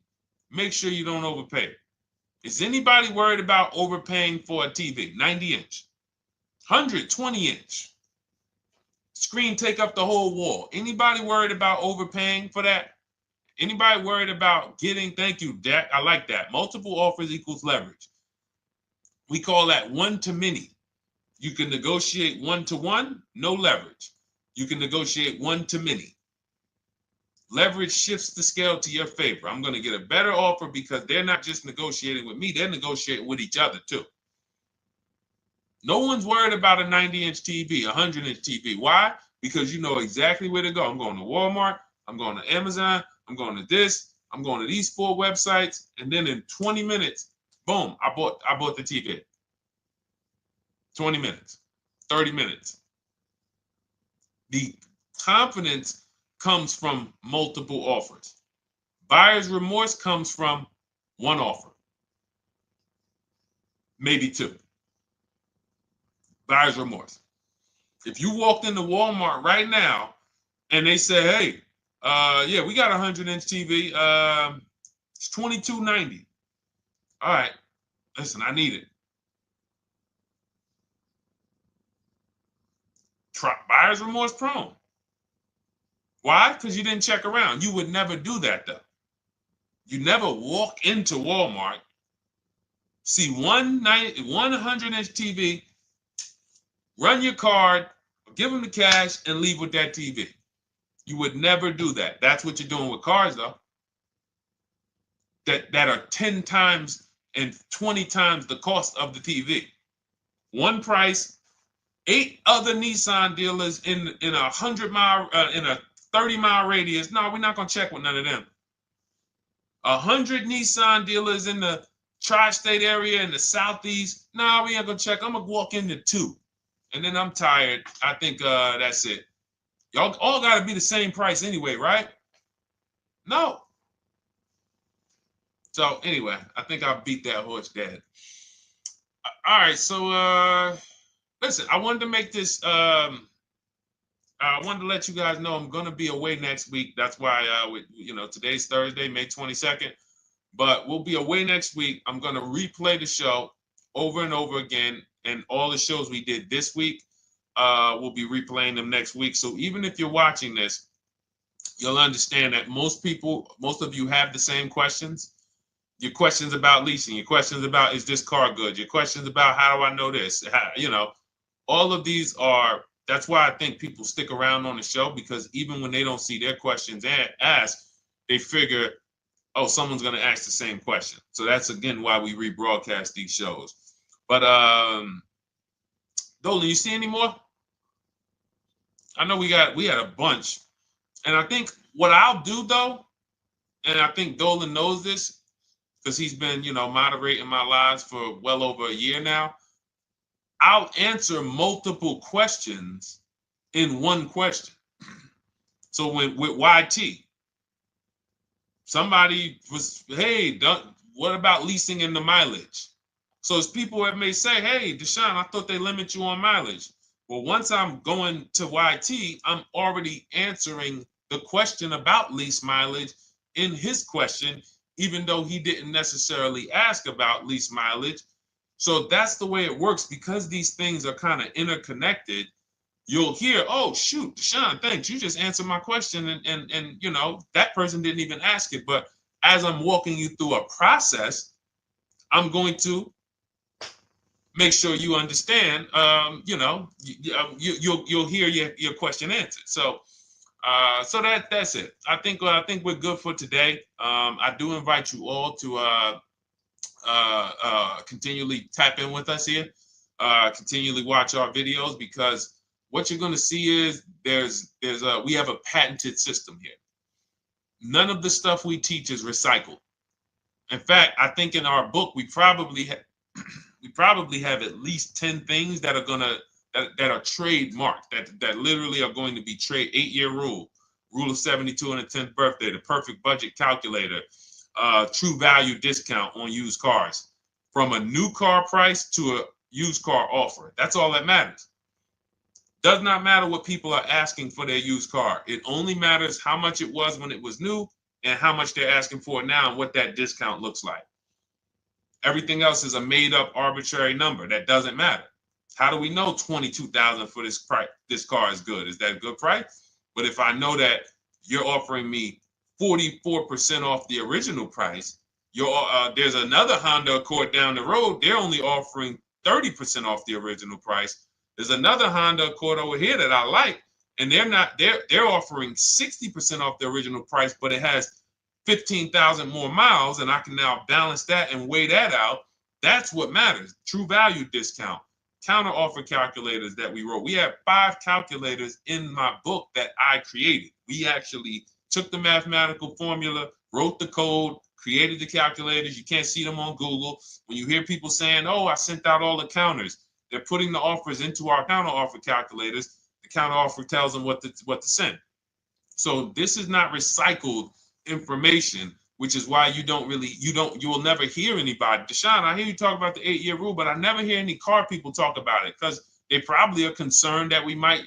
make sure you don't overpay. Is anybody worried about overpaying for a TV? 90-inch, 120-inch. Screen take up the whole wall. Anybody worried about overpaying for that? Anybody worried about getting, thank you, Jack, I like that. Multiple offers equals leverage. We call that one-to-many. You can negotiate one-to-one, no leverage. You can negotiate one-to-many. Leverage shifts the scale to your favor. I'm going to get a better offer because they're not just negotiating with me, they're negotiating with each other too. No one's worried about a 90-inch TV, a 100-inch TV. Why? Because you know exactly where to go. I'm going to Walmart, I'm going to Amazon, I'm going to this, I'm going to these 4 websites, and then in 20 minutes, boom, I bought the TV. 20 minutes, 30 minutes. The confidence comes from multiple offers. Buyer's remorse comes from one offer, maybe 2. Buyer's remorse. If you walked into Walmart right now and they say, hey, yeah, we got a 100-inch TV. It's $22.90. All right, listen, I need it. Buyer's remorse prone. Why? Because you didn't check around. You would never do that, though. You never walk into Walmart, see one 100-inch TV, run your card, give them the cash, and leave with that TV. You would never do that. That's what you're doing with cars, though. That are 10 times and 20 times the cost of the TV. One price, 8 other Nissan dealers in a 100-mile, in a 30-mile radius. No, we're not gonna check with none of them. 100 Nissan dealers in the tri-state area in the southeast. No, we ain't gonna check. I'm gonna walk into 2, and then I'm tired. I think that's it. Y'all all gotta be the same price anyway, right? No. So anyway, I think I beat that horse dead. All right, so listen, I wanted to make this. I wanted to let you guys know I'm gonna be away next week. That's why today's Thursday, May 22nd, but we'll be away next week. I'm gonna replay the show over and over again, and all the shows we did this week, we'll be replaying them next week. So even if you're watching this, you'll understand that most of you have the same questions. Your questions about leasing, your questions about, is this car good? Your questions about, how do I know this? All of these are, that's why I think people stick around on the show, because even when they don't see their questions asked, they figure, oh, someone's going to ask the same question. So that's, again, why we rebroadcast these shows. But Dolan, you see any more? I know we had a bunch. And I think what I'll do, though, and I think Dolan knows this because he's been, moderating my lives for well over a year now, I'll answer multiple questions in one question. So with YT, somebody was, hey, what about leasing in the mileage? So as people that may say, hey, Deshone, I thought they limit you on mileage. Well, once I'm going to YT, I'm already answering the question about lease mileage in his question, even though he didn't necessarily ask about lease mileage. So that's the way it works, because these things are kind of interconnected. You'll hear, oh, shoot, Deshone, thanks. You just answered my question. And that person didn't even ask it. But as I'm walking you through a process, I'm going to make sure you understand, you'll hear your question answered. So that's it. I think we're good for today. I do invite you all to continually tap in with us here, continually watch our videos, because what you're going to see is we have a patented system here. None of the stuff we teach is recycled. In fact, I think in our book we probably have at least 10 things that are trademarked, that literally are going to be 8-year rule of 72 and the 10th birthday, the perfect budget calculator, true value discount on used cars, from a new car price to a used car offer. That's all that matters. Does not matter what people are asking for their used car. It only matters how much it was when it was new and how much they're asking for it now and what that discount looks like. Everything else is a made up arbitrary number that doesn't matter. How do we know $22,000 for this price? This car is good. Is that a good price? But if I know that you're offering me 44% off the original price, there's another Honda Accord down the road. They're only offering 30% off the original price. There's another Honda Accord over here that I like, and they're offering 60% off the original price, but it has 15,000 more miles, and I can now balance that and weigh that out. That's what matters. True value discount, counter offer calculators that we wrote. We have 5 calculators in my book that I created. We actually took the mathematical formula, wrote the code, created the calculators. You can't see them on Google. When you hear people saying, oh, I sent out all the counters, they're putting the offers into our counter offer calculators. The counter offer tells them what to send. So this is not recycled information, which is why you will never hear anybody. Deshone, I hear you talk about the 8-year rule, but I never hear any car people talk about it, because they probably are concerned that we might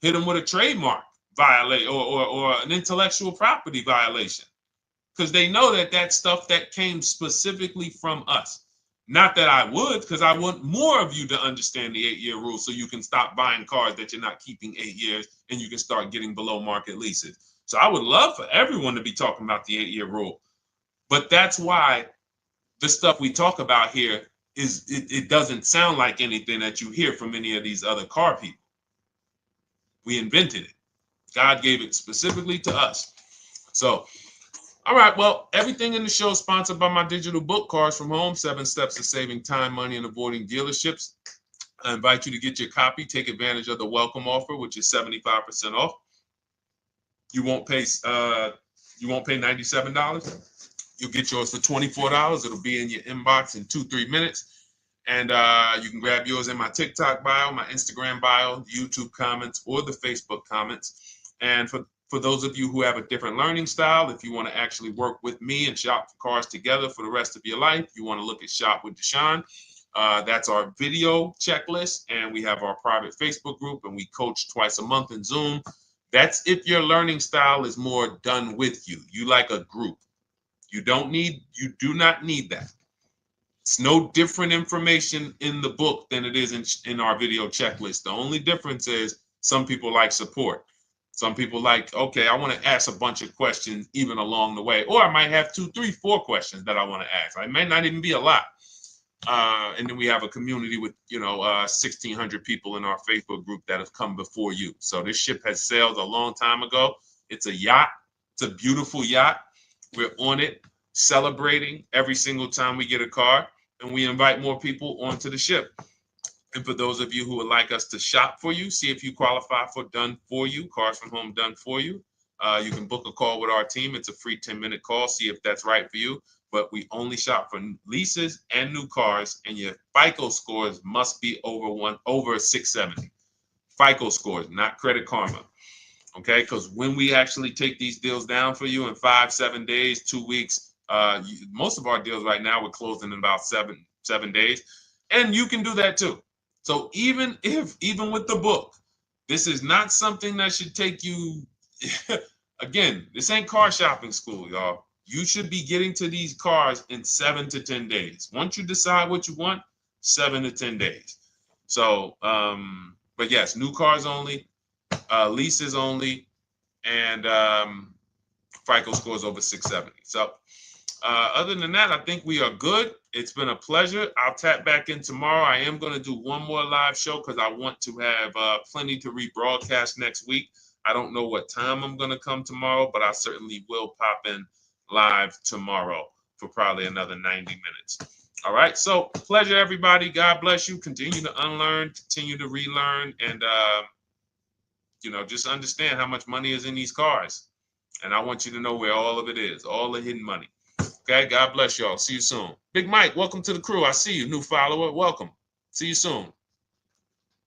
hit them with a trademark violation or an intellectual property violation, because they know that that's stuff that came specifically from us. Not that I would, because I want more of you to understand the 8-year rule, so you can stop buying cars that you're not keeping 8 years and you can start getting below market leases. So I would love for everyone to be talking about the 8-year rule. But that's why the stuff we talk about here it doesn't sound like anything that you hear from any of these other car people. We invented it. God gave it specifically to us. So, all right, well, everything in the show is sponsored by my digital book, Cars from Home, 7 Steps to Saving Time, Money, and Avoiding Dealerships. I invite you to get your copy. Take advantage of the welcome offer, which is 75% off. You won't pay $97. You'll get yours for $24. It'll be in your inbox in 2-3 minutes. And you can grab yours in my TikTok bio, my Instagram bio, YouTube comments, or the Facebook comments. And for those of you who have a different learning style, if you want to actually work with me and shop for cars together for the rest of your life, you want to look at Shop with Deshone. That's our video checklist. And we have our private Facebook group, and we coach twice a month in Zoom. That's if your learning style is more done with you. You like a group. You do not need that. It's no different information in the book than it is in our video checklist. The only difference is some people like support. Some people like, okay, I want to ask a bunch of questions even along the way, or I might have 2, 3, 4 questions that I want to ask. It may not even be a lot. And then we have a community with 1,600 people in our Facebook group that have come before you. So this ship has sailed a long time ago. It's a yacht. It's a beautiful yacht. We're on it, celebrating every single time we get a car, and we invite more people onto the ship. And for those of you who would like us to shop for you, see if you qualify for done for you, cars from home done for you. You can book a call with our team. It's a free 10-minute call. See if that's right for you. But we only shop for leases and new cars, and your FICO scores must be over 670. FICO scores, not Credit Karma. Okay, because when we actually take these deals down for you in 5, 7 days, 2 weeks, most of our deals right now we're closing in about seven days, and you can do that too. So even with the book, this is not something that should take you. Again, this ain't car shopping school, y'all. You should be getting to these cars in 7 to 10 days. Once you decide what you want, 7 to 10 days. So, but yes, new cars only, leases only, and FICO scores over 670. So other than that, I think we are good. It's been a pleasure. I'll tap back in tomorrow. I am going to do one more live show because I want to have plenty to rebroadcast next week. I don't know what time I'm going to come tomorrow, but I certainly will pop in live tomorrow for probably another 90 minutes. All right. So pleasure, everybody. God bless you. Continue to unlearn, continue to relearn, and just understand how much money is in these cars. And I want you to know where all of it is, all the hidden money. Okay, God bless y'all. See you soon. Big Mike, welcome to the crew. I see you, new follower. Welcome. See you soon.